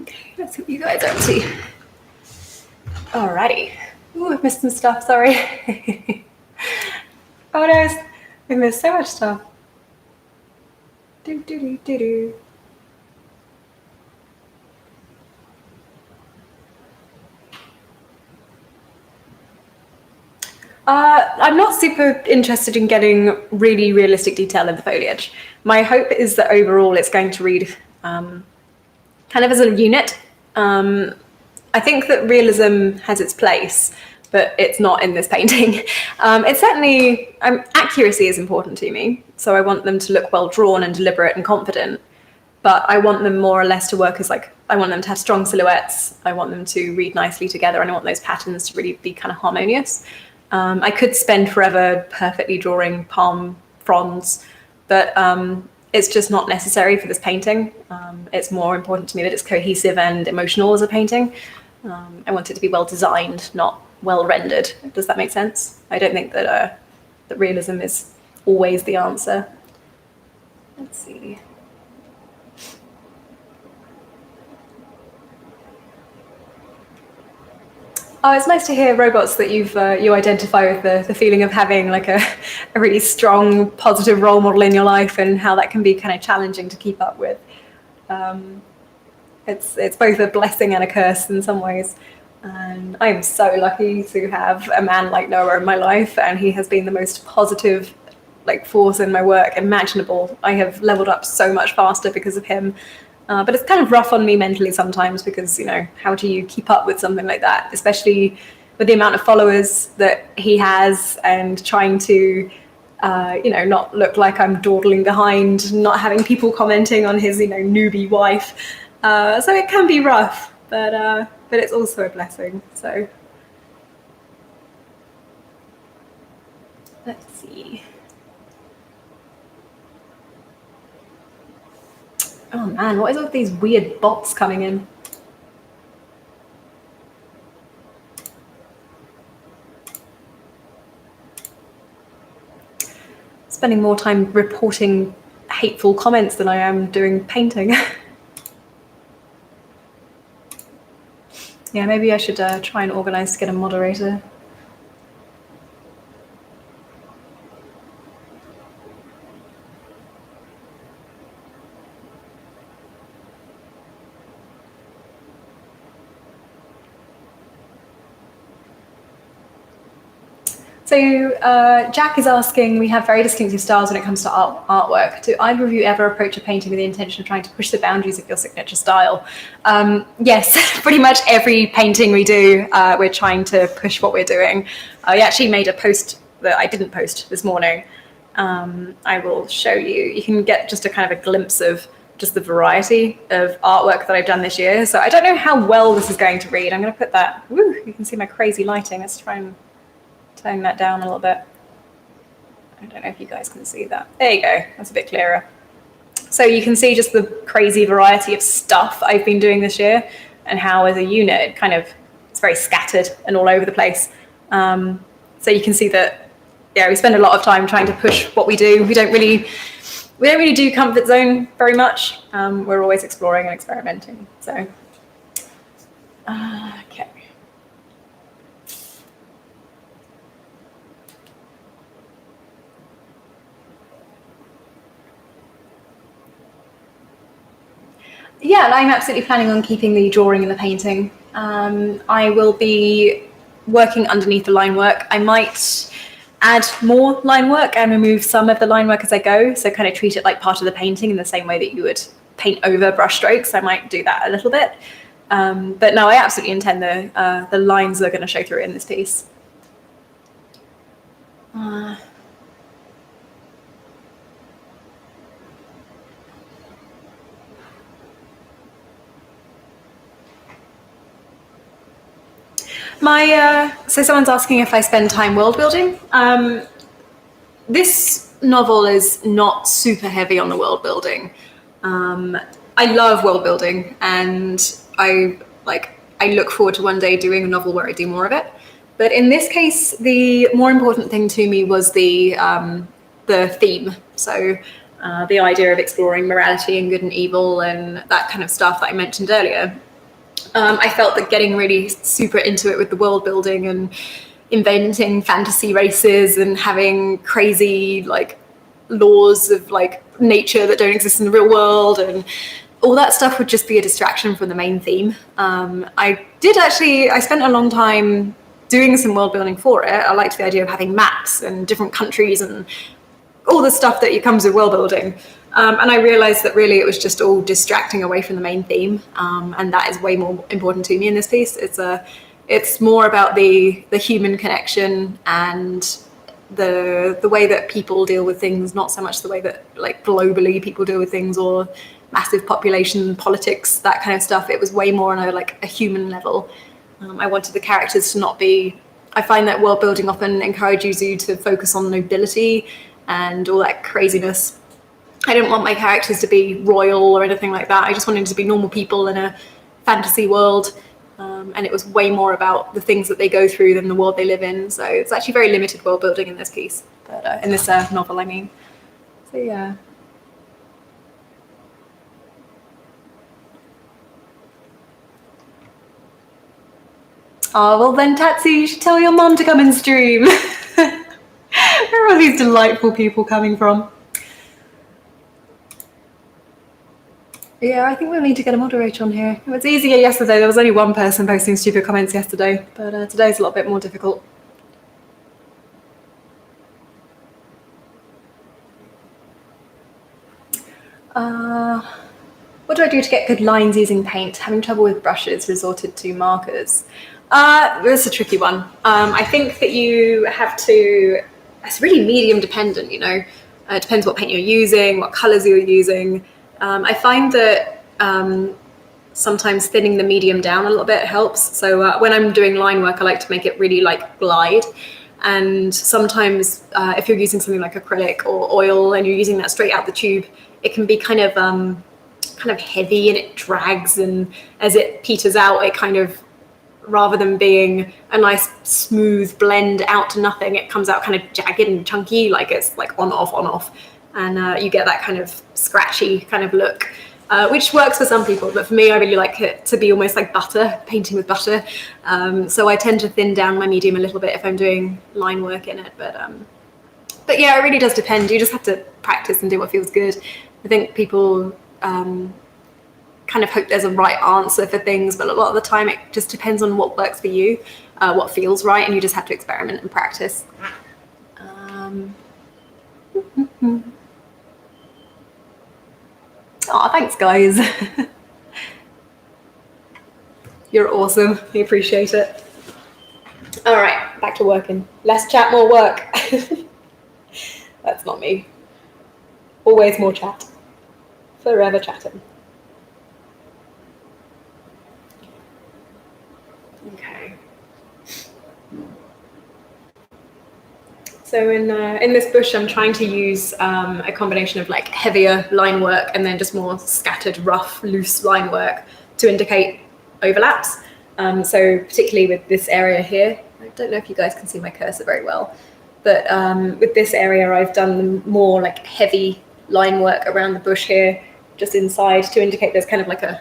okay, let's see what you guys are up to. Alrighty. Ooh, I've missed some stuff, sorry. Oh no, we missed so much stuff. I'm not super interested in getting really realistic detail in the foliage. My hope is that overall it's going to read kind of as a unit. I think that realism has its place, but it's not in this painting. It's certainly, accuracy is important to me. So I want them to look well drawn and deliberate and confident, but I want them more or less to work as like, I want them to have strong silhouettes. I want them to read nicely together, and I want those patterns to really be kind of harmonious. I could spend forever perfectly drawing palm fronds, but it's just not necessary for this painting. It's more important to me that it's cohesive and emotional as a painting. I want it to be well designed, not well rendered. Does that make sense? I don't think that that realism is always the answer. Let's see. Oh, it's nice to hear, Robots, that you identify with the feeling of having like a really strong, positive role model in your life, and how that can be kind of challenging to keep up with. It's both a blessing and a curse in some ways. And I am so lucky to have a man like Noah in my life, and he has been the most positive like force in my work imaginable. I have leveled up so much faster because of him. But it's kind of rough on me mentally sometimes, because, you know, how do you keep up with something like that, especially with the amount of followers that he has, and trying to, you know, not look like I'm dawdling behind, not having people commenting on his, you know, newbie wife. So it can be rough, but it's also a blessing. So let's see. Oh man, what is all these weird bots coming in? Spending more time reporting hateful comments than I am doing painting. Yeah, maybe I should try and organize to get a moderator. So Jack is asking, we have very distinctive styles when it comes to artwork. Do either of you ever approach a painting with the intention of trying to push the boundaries of your signature style? Yes, pretty much every painting we do, we're trying to push what we're doing. I actually made a post that I didn't post this morning. I will show you. You can get just a kind of a glimpse of just the variety of artwork that I've done this year. So I don't know how well this is going to read. I'm going to put that, woo, you can see my crazy lighting. Let's try and turn that down a little bit. I don't know if you guys can see that. There you go, that's a bit clearer. So you can see just the crazy variety of stuff I've been doing this year, and how as a unit it's very scattered and all over the place. So you can see that, yeah, we spend a lot of time trying to push what we do. We don't really do comfort zone very much. We're always exploring and experimenting. So okay. Yeah, and I'm absolutely planning on keeping the drawing and the painting. I will be working underneath the line work. I might add more line work and remove some of the line work as I go, so kind of treat it like part of the painting in the same way that you would paint over brush strokes. I might do that a little bit. But no, I absolutely intend the lines that are going to show through in this piece. So someone's asking if I spend time world building. This novel is not super heavy on the world building. I love world building, and I look forward to one day doing a novel where I do more of it. But in this case, the more important thing to me was the theme. So the idea of exploring morality and good and evil and that kind of stuff that I mentioned earlier. I felt that getting really super into it with the world building and inventing fantasy races and having crazy laws of nature that don't exist in the real world and all that stuff would just be a distraction from the main theme. I spent a long time doing some world building for it. I liked the idea of having maps and different countries and all the stuff that comes with world building. And I realized that really it was just all distracting away from the main theme. And that is way more important to me in this piece. It's more about the human connection and the way that people deal with things, not so much the way that globally people deal with things or massive population politics, that kind of stuff. It was way more on a human level. I wanted the characters to not be, I find that world building often encourages you to focus on nobility and all that craziness. I didn't want my characters to be royal or anything like that. I just wanted to be normal people in a fantasy world. And it was way more about the things that they go through than the world they live in. So it's actually very limited world building in this piece, but in this novel, I mean. So yeah. Oh, well then, Tatsu, you should tell your mum to come and stream. Where are all these delightful people coming from? Yeah, I think we'll need to get a moderator on here. It was easier yesterday. There was only one person posting stupid comments yesterday, but today's a lot bit more difficult. What do I do to get good lines using paint? Having trouble with brushes, resorted to markers. That's a tricky one. I think that you have to, it's really medium dependent, you know. It depends what paint you're using, what colors you're using. I find that sometimes thinning the medium down a little bit helps. So when I'm doing line work, I like to make it really like glide. And sometimes if you're using something like acrylic or oil and you're using that straight out the tube, it can be kind of heavy and it drags, and as it peters out, it kind of, rather than being a nice smooth blend out to nothing, it comes out kind of jagged and chunky, like it's like on off, and you get that kind of scratchy kind of look, which works for some people, but for me I really like it to be almost like butter, painting with butter. So I tend to thin down my medium a little bit if I'm doing line work in it, but yeah, it really does depend. You just have to practice and do what feels good. I think people kind of hope there's a right answer for things, but a lot of the time it just depends on what works for you, what feels right, and you just have to experiment and practice. Oh, thanks, guys. You're awesome. We appreciate it. All right, back to working. Less chat, more work. That's not me. Always more chat. Forever chatting. Okay. So in this bush, I'm trying to use a combination of like heavier line work and then just more scattered, rough, loose line work to indicate overlaps. So particularly with this area here, I don't know if you guys can see my cursor very well, but with this area, I've done more like heavy line work around the bush here, just inside, to indicate there's kind of like a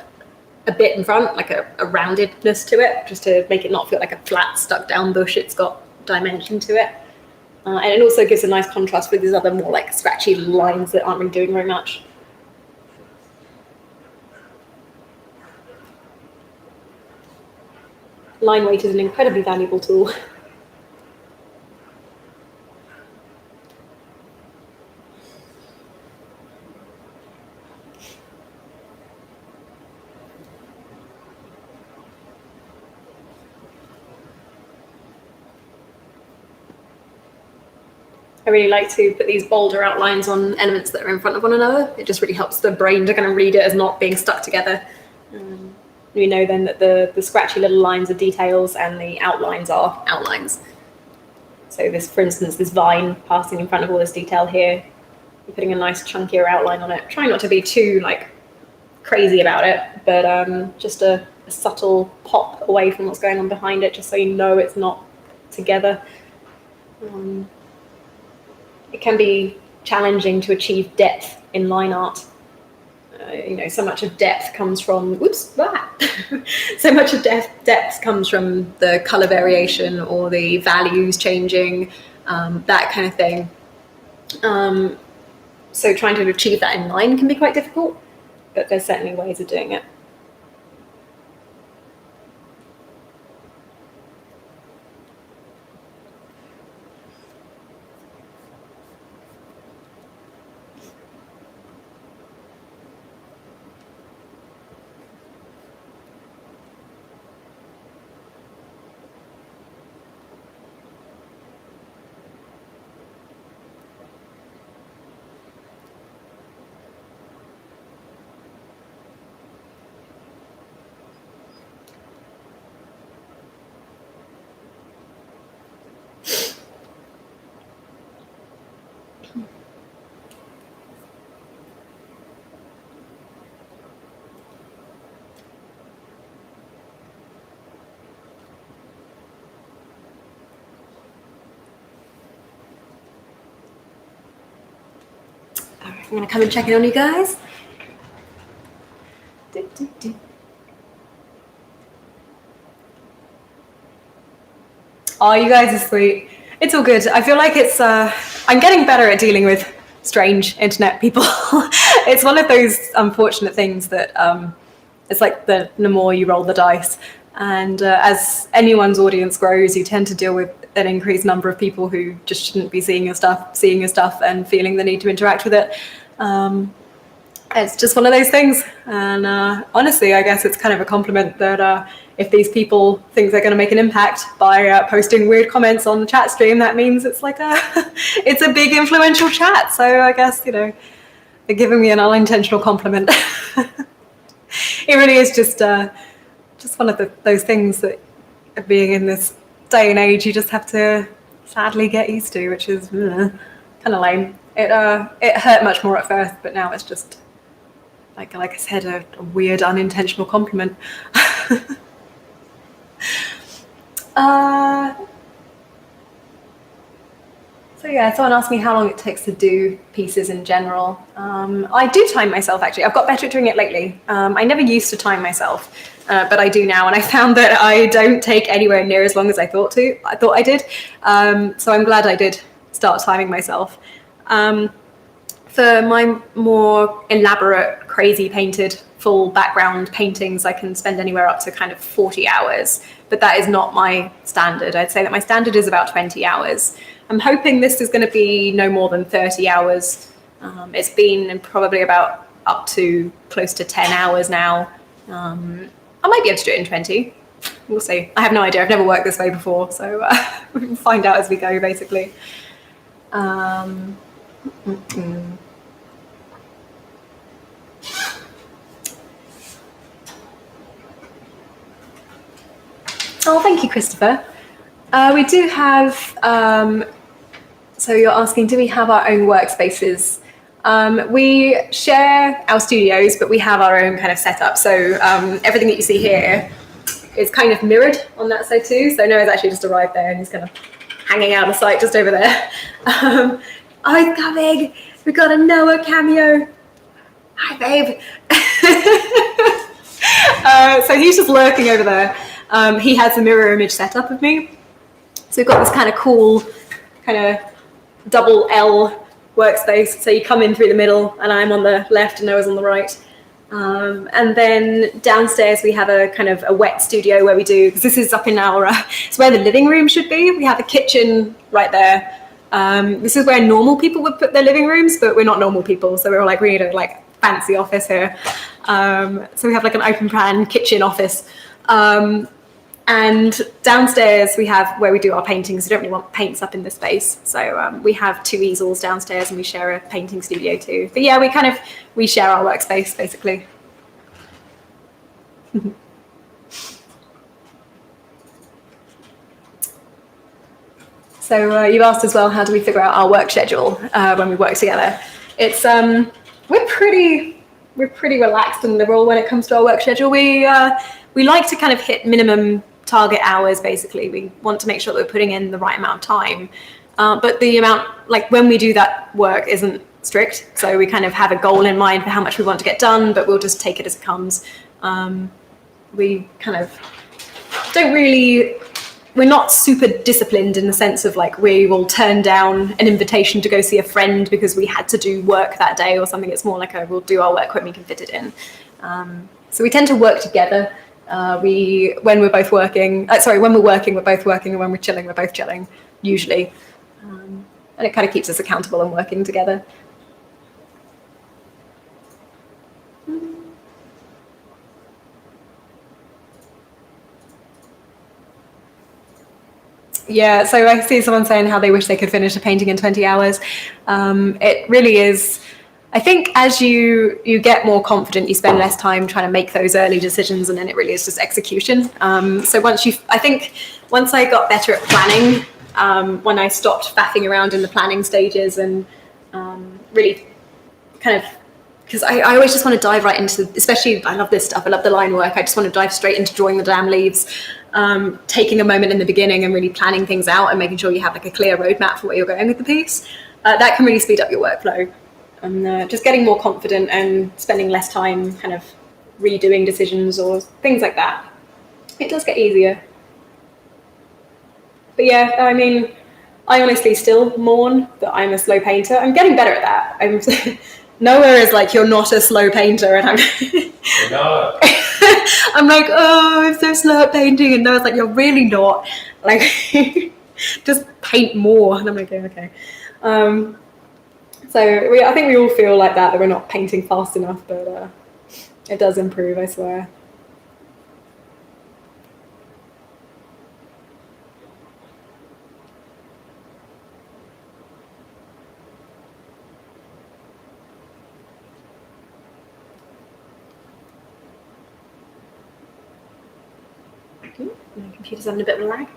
bit in front, like a roundedness to it, just to make it not feel like a flat, stuck down bush. It's got dimension to it. And it also gives a nice contrast with these other more like scratchy lines that aren't really doing very much. Line weight is an incredibly valuable tool. I really like to put these bolder outlines on elements that are in front of one another. It just really helps the brain to kind of read it as not being stuck together. We know then that the scratchy little lines are details and the outlines are outlines. So this, for instance, this vine passing in front of all this detail here, you're putting a nice chunkier outline on it. Try not to be too like crazy about it, but just a subtle pop away from what's going on behind it, just so you know it's not together. It can be challenging to achieve depth in line art. You know, so much of depth comes from, so much of depth comes from the color variation or the values changing, that kind of thing. So trying to achieve that in line can be quite difficult, but there's certainly ways of doing it. I'm gonna come and check in on you guys. Oh, you guys are sweet. It's all good. I feel like it's, I'm getting better at dealing with strange internet people. It's one of those unfortunate things that it's like the more you roll the dice. And as anyone's audience grows, you tend to deal with an increased number of people who just shouldn't be seeing your stuff and feeling the need to interact with it. It's just one of those things. And honestly, I guess it's kind of a compliment that if these people think they're going to make an impact by posting weird comments on the chat stream, that means it's like it's a big influential chat. So I guess, you know, they're giving me an unintentional compliment. It really is just one of those things that being in this day and age, you just have to sadly get used to, which is kind of lame. It hurt much more at first, but now it's just like I said, a weird unintentional compliment. So yeah, someone asked me how long it takes to do pieces in general. I do time myself, actually. I've got better at doing it lately. I never used to time myself, but I do now, and I found that I don't take anywhere near as long as I thought I did. So I'm glad I did start timing myself. For my more elaborate, crazy painted, full background paintings, I can spend anywhere up to kind of 40 hours, but that is not my standard. I'd say that my standard is about 20 hours. I'm hoping this is going to be no more than 30 hours. It's been probably about up to close to 10 hours now. I might be able to do it in 20. We'll see. I have no idea. I've never worked this way before, so we'll find out as we go, basically. Oh, thank you, Christopher. We do have, so you're asking, do we have our own workspaces? We share our studios, but we have our own kind of setup. So everything that you see here is kind of mirrored on that side too. So Noah's actually just arrived there and he's kind of hanging out of sight just over there. Oh, he's coming. We got a Noah cameo. Hi, babe. So he's just lurking over there. He has a mirror image setup of me. So we've got this kind of cool, kind of double L workspace. So you come in through the middle and I'm on the left and Noah's on the right. And then downstairs we have a kind of a wet studio where we do, because this is up in our, it's where the living room should be. We have a kitchen right there. This is where normal people would put their living rooms, but we're not normal people. So we're like, we need a like fancy office here. So we have like an open plan kitchen office. And downstairs we have where we do our paintings. We don't really want paints up in this space. So we have 2 easels downstairs and we share a painting studio too. But yeah, we share our workspace basically. So you've asked as well, how do we figure out our work schedule when we work together? It's, we're pretty relaxed and liberal when it comes to our work schedule. We like to kind of hit minimum target hours, basically. We want to make sure that we're putting in the right amount of time. But the amount, like when we do that work isn't strict. So we kind of have a goal in mind for how much we want to get done, but we'll just take it as it comes. We kind of don't really, we're not super disciplined in the sense of like we will turn down an invitation to go see a friend because we had to do work that day or something. It's more like we'll do our work when we can fit it in. So we tend to work together. When we're both working, when we're working, we're both working, and when we're chilling, we're both chilling, usually. And it kind of keeps us accountable and working together. Yeah, so I see someone saying how they wish they could finish a painting in 20 hours. It really is. I think as you get more confident, you spend less time trying to make those early decisions, and then it really is just execution. So I think once I got better at planning, when I stopped faffing around in the planning stages and really kind of, because I always just want to dive right into, especially I love this stuff, I love the line work, I just want to dive straight into drawing the damn leaves, taking a moment in the beginning and really planning things out and making sure you have like a clear roadmap for where you're going with the piece. That can really speed up your workflow. and just getting more confident and spending less time kind of redoing decisions or things like that. It does get easier. But yeah, I mean, I honestly still mourn that I'm a slow painter. I'm getting better at that. Noah is like, you're not a slow painter, and I'm I'm like, oh, I'm so slow at painting, and Noah's like, you're really not. Like, just paint more, and I'm like, okay. So I think we all feel like that we're not painting fast enough, but it does improve, I swear. My computer's having a bit of a lag.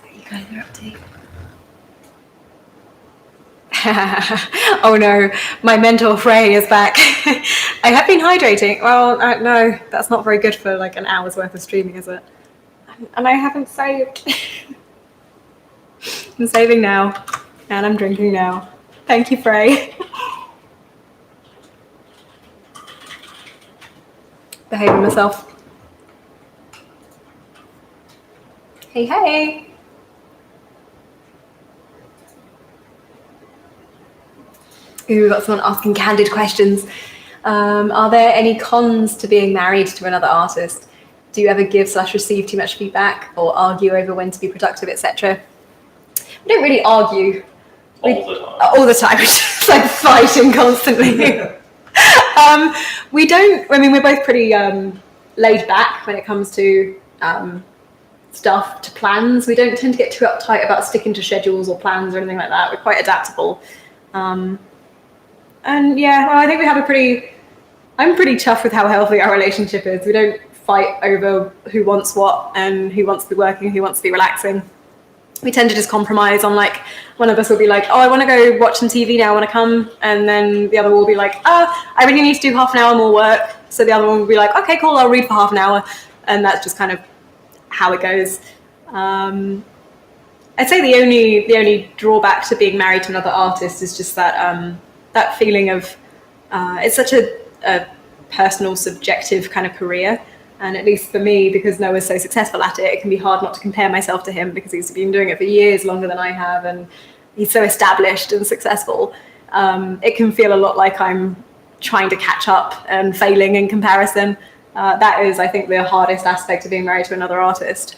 What you guys are up to? Oh no, my mentor Frey is back. I have been hydrating. Well, no, that's not very good for like an hour's worth of streaming, is it? And I haven't saved. I'm saving now, and I'm drinking now. Thank you, Frey. Behaving myself. Hey, hey. Ooh, got someone asking candid questions. Are there any cons to being married to another artist? Do you ever give/receive too much feedback or argue over when to be productive, etc.? We don't really argue. All the time. It's like fighting constantly. We don't, I mean, we're both pretty laid back when it comes to stuff, to plans. We don't tend to get too uptight about sticking to schedules or plans or anything like that. We're quite adaptable. And yeah, well, I think we have I'm pretty tough with how healthy our relationship is. We don't fight over who wants what and who wants to be working, who wants to be relaxing. We tend to just compromise on, like, one of us will be like, oh, I want to go watch some TV now, I want to come. And then the other will be like, oh, I really need to do half an hour more work. So the other one will be like, okay, cool, I'll read for half an hour. And that's just kind of how it goes. I'd say the only drawback to being married to another artist is just that that feeling of it's such a personal, subjective kind of career. And at least for me, because Noah's so successful at it, it can be hard not to compare myself to him because he's been doing it for years longer than I have, and he's so established and successful. It can feel a lot like I'm trying to catch up and failing in comparison. That is, I think, the hardest aspect of being married to another artist.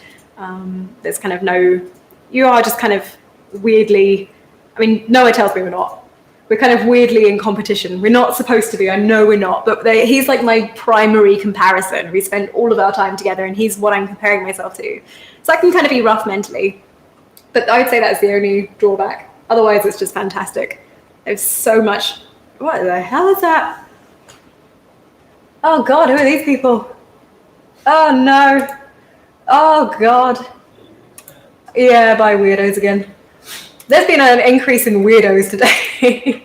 There's kind of you are just kind of weirdly, I mean, Noah tells me we're not. We're kind of weirdly in competition. We're not supposed to be, I know we're not, but he's like my primary comparison. We spend all of our time together and he's what I'm comparing myself to. So I can kind of be rough mentally, but I would say that's the only drawback. Otherwise, it's just fantastic. There's so much, what the hell is that? Oh God, who are these people? Oh no. Oh God. Yeah, by weirdos again. There's been an increase in weirdos today.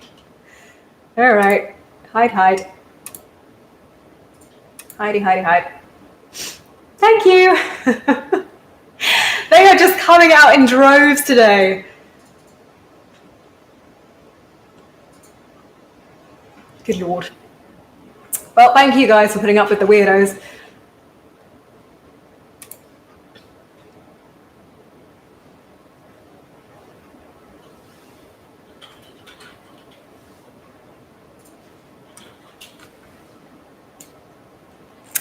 All right. Hide. Hide. Thank you. They are just coming out in droves today. Good Lord. Well, thank you guys for putting up with the weirdos.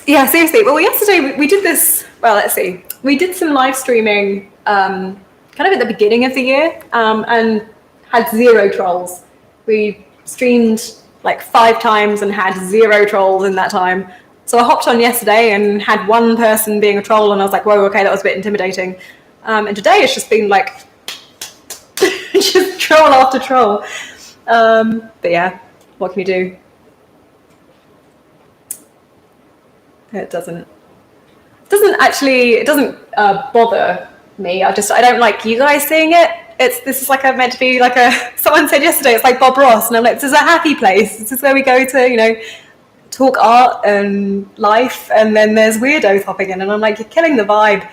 Yeah, seriously. Well, yesterday we did this. Well, let's see. We did some live streaming kind of at the beginning of the year and had 0 trolls. We streamed like 5 times and had 0 trolls in that time. So I hopped on yesterday and had 1 person being a troll, and I was like, whoa, okay, that was a bit intimidating. And today it's just been like just troll after troll. But yeah, what can you do? It doesn't bother me. I don't like you guys seeing it. This is like meant to be like someone said yesterday, it's like Bob Ross, and I'm like, this is a happy place. This is where we go to, talk art and life, and then there's weirdos hopping in, and I'm like, you're killing the vibe.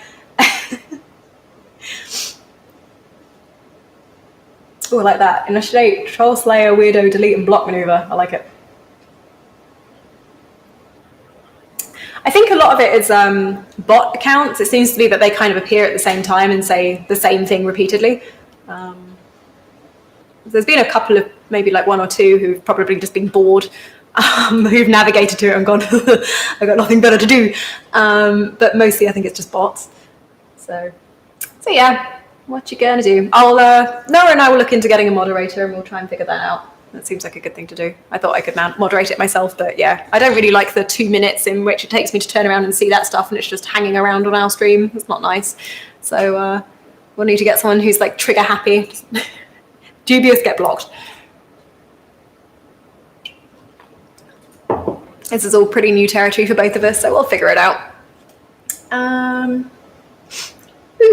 Oh, I like that. Initiate troll slayer weirdo delete and block maneuver. I like it. I think a lot of it is bot accounts. It seems to be that they kind of appear at the same time and say the same thing repeatedly. There's been a couple of, maybe like 1 or 2 who've probably just been bored, who've navigated to it and gone, I've got nothing better to do. But mostly I think it's just bots. So yeah, what you gonna do? Noah and I will look into getting a moderator and we'll try and figure that out. That seems like a good thing to do. I thought I could moderate it myself, but yeah, I don't really like the 2 minutes in which it takes me to turn around and see that stuff and it's just hanging around on our stream. It's not nice. So we'll need to get someone who's like trigger happy. Dubious, get blocked. This is all pretty new territory for both of us, so we'll figure it out. Ooh,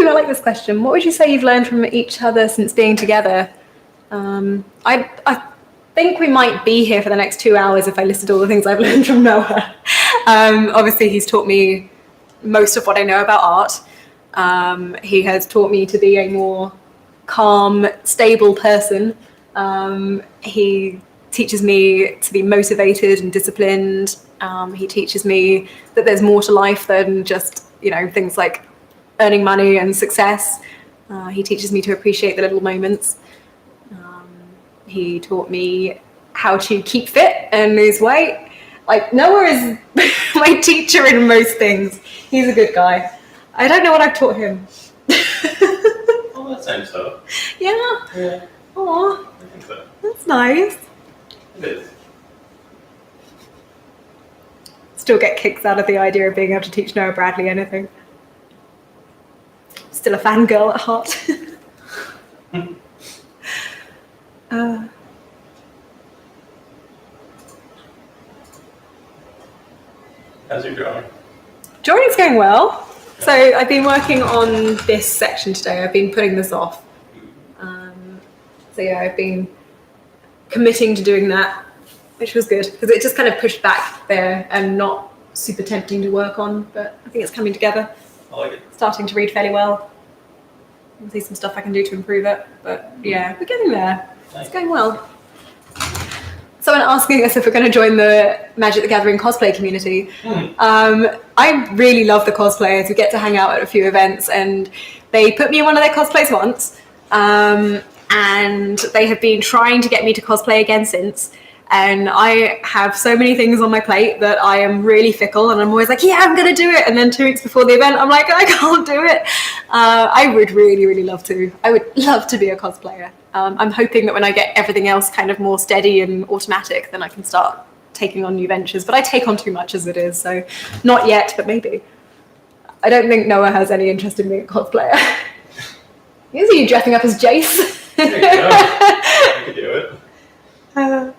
I like this question. What would you say you've learned from each other since being together? I think we might be here for the next 2 hours if I listed all the things I've learned from Noah. Obviously, he's taught me most of what I know about art. He has taught me to be a more calm, stable person. He teaches me to be motivated and disciplined. He teaches me that there's more to life than just, things like earning money and success. He teaches me to appreciate the little moments. He taught me how to keep fit and lose weight. Like, Noah is my teacher in most things. He's a good guy. I don't know what I've taught him. Oh, that sounds so. Yeah. Yeah. Aw. I think so. That's nice. It is. Still get kicks out of the idea of being able to teach Noah Bradley anything. Still a fangirl at heart. How's your drawing? Drawing's going well. So I've been working on this section today. I've been putting this off. So yeah, I've been committing to doing that, which was good because it just kind of pushed back there and not super tempting to work on, but I think it's coming together. I like it. Starting to read fairly well. I'll see some stuff I can do to improve it, but yeah, we're getting there. Nice. It's going well. Someone asking us if we're going to join the Magic the Gathering cosplay community. I really love the cosplayers. We get to hang out at a few events, and they put me in one of their cosplays once, and they have been trying to get me to cosplay again since. And I have so many things on my plate that I am really fickle, and I'm always like, yeah, I'm going to do it. And then 2 weeks before the event, I'm like, I can't do it. I would really, really love to. I would love to be a cosplayer. I'm hoping that when I get everything else kind of more steady and automatic, then I can start taking on new ventures. But I take on too much as it is, so not yet, but maybe. I don't think Noah has any interest in being a cosplayer. Is he dressing up as Jace? There you go. I could do it.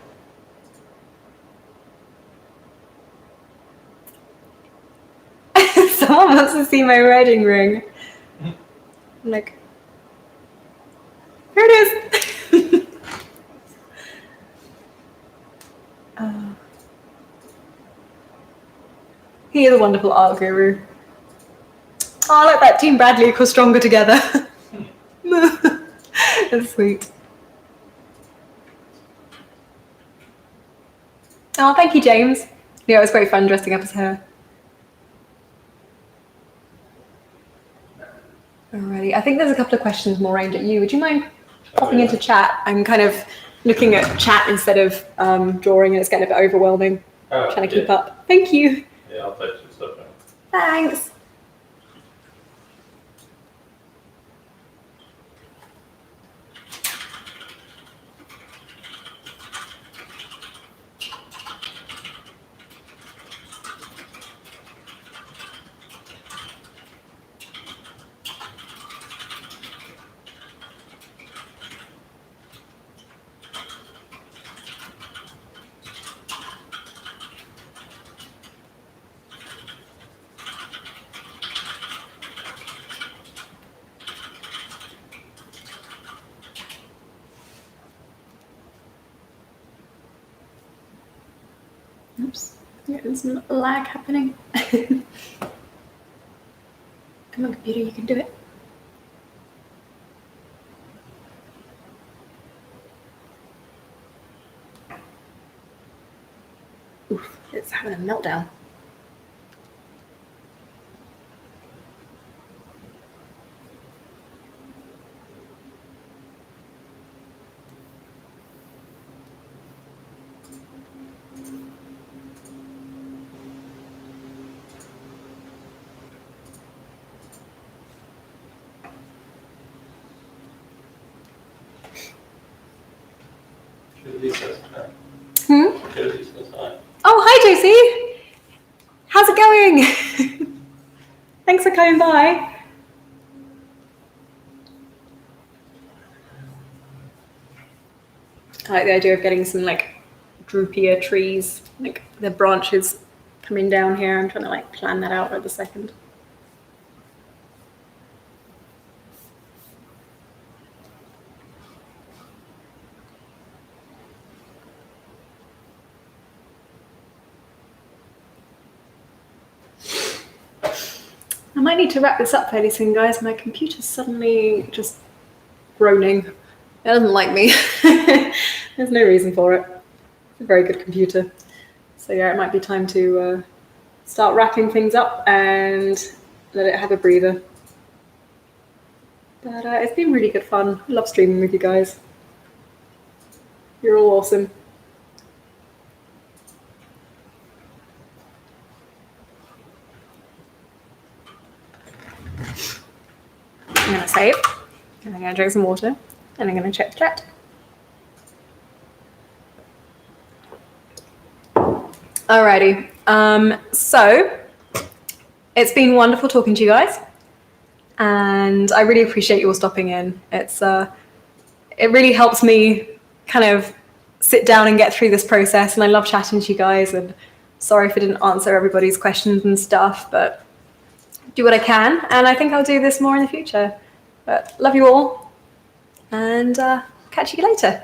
Someone wants to see my wedding ring. I'm like, here it is. He is a wonderful art guru. Oh, I like that. Team Bradley equals stronger together. That's sweet. Oh, thank you, James. Yeah, it was great fun dressing up as her. Alrighty, I think there's a couple of questions more aimed at you. Would you mind popping into chat? I'm kind of looking at chat instead of drawing, and it's getting a bit overwhelming. Trying to keep up. Thank you. Yeah, I'll type some stuff out. Thanks. Oops, there's some lag happening. Come on, computer, you can do it. Oof, it's having a meltdown. Oh, hi, Josie. How's it going? Thanks for coming by. I like the idea of getting some like droopier trees, like the branches coming down here. I'm trying to like plan that out at the second. I might need to wrap this up fairly soon, guys. My computer's suddenly just groaning. It doesn't like me. There's no reason for it. It's a very good computer. So yeah, it might be time to start wrapping things up and let it have a breather. But it's been really good fun. I love streaming with you guys. You're all awesome. I'm going to save, and I'm going to drink some water, and I'm going to check the chat. Alrighty, so it's been wonderful talking to you guys, and I really appreciate you all stopping in. It really helps me kind of sit down and get through this process, and I love chatting to you guys, and sorry if I didn't answer everybody's questions and stuff, but do what I can, and I think I'll do this more in the future. But love you all, and catch you later.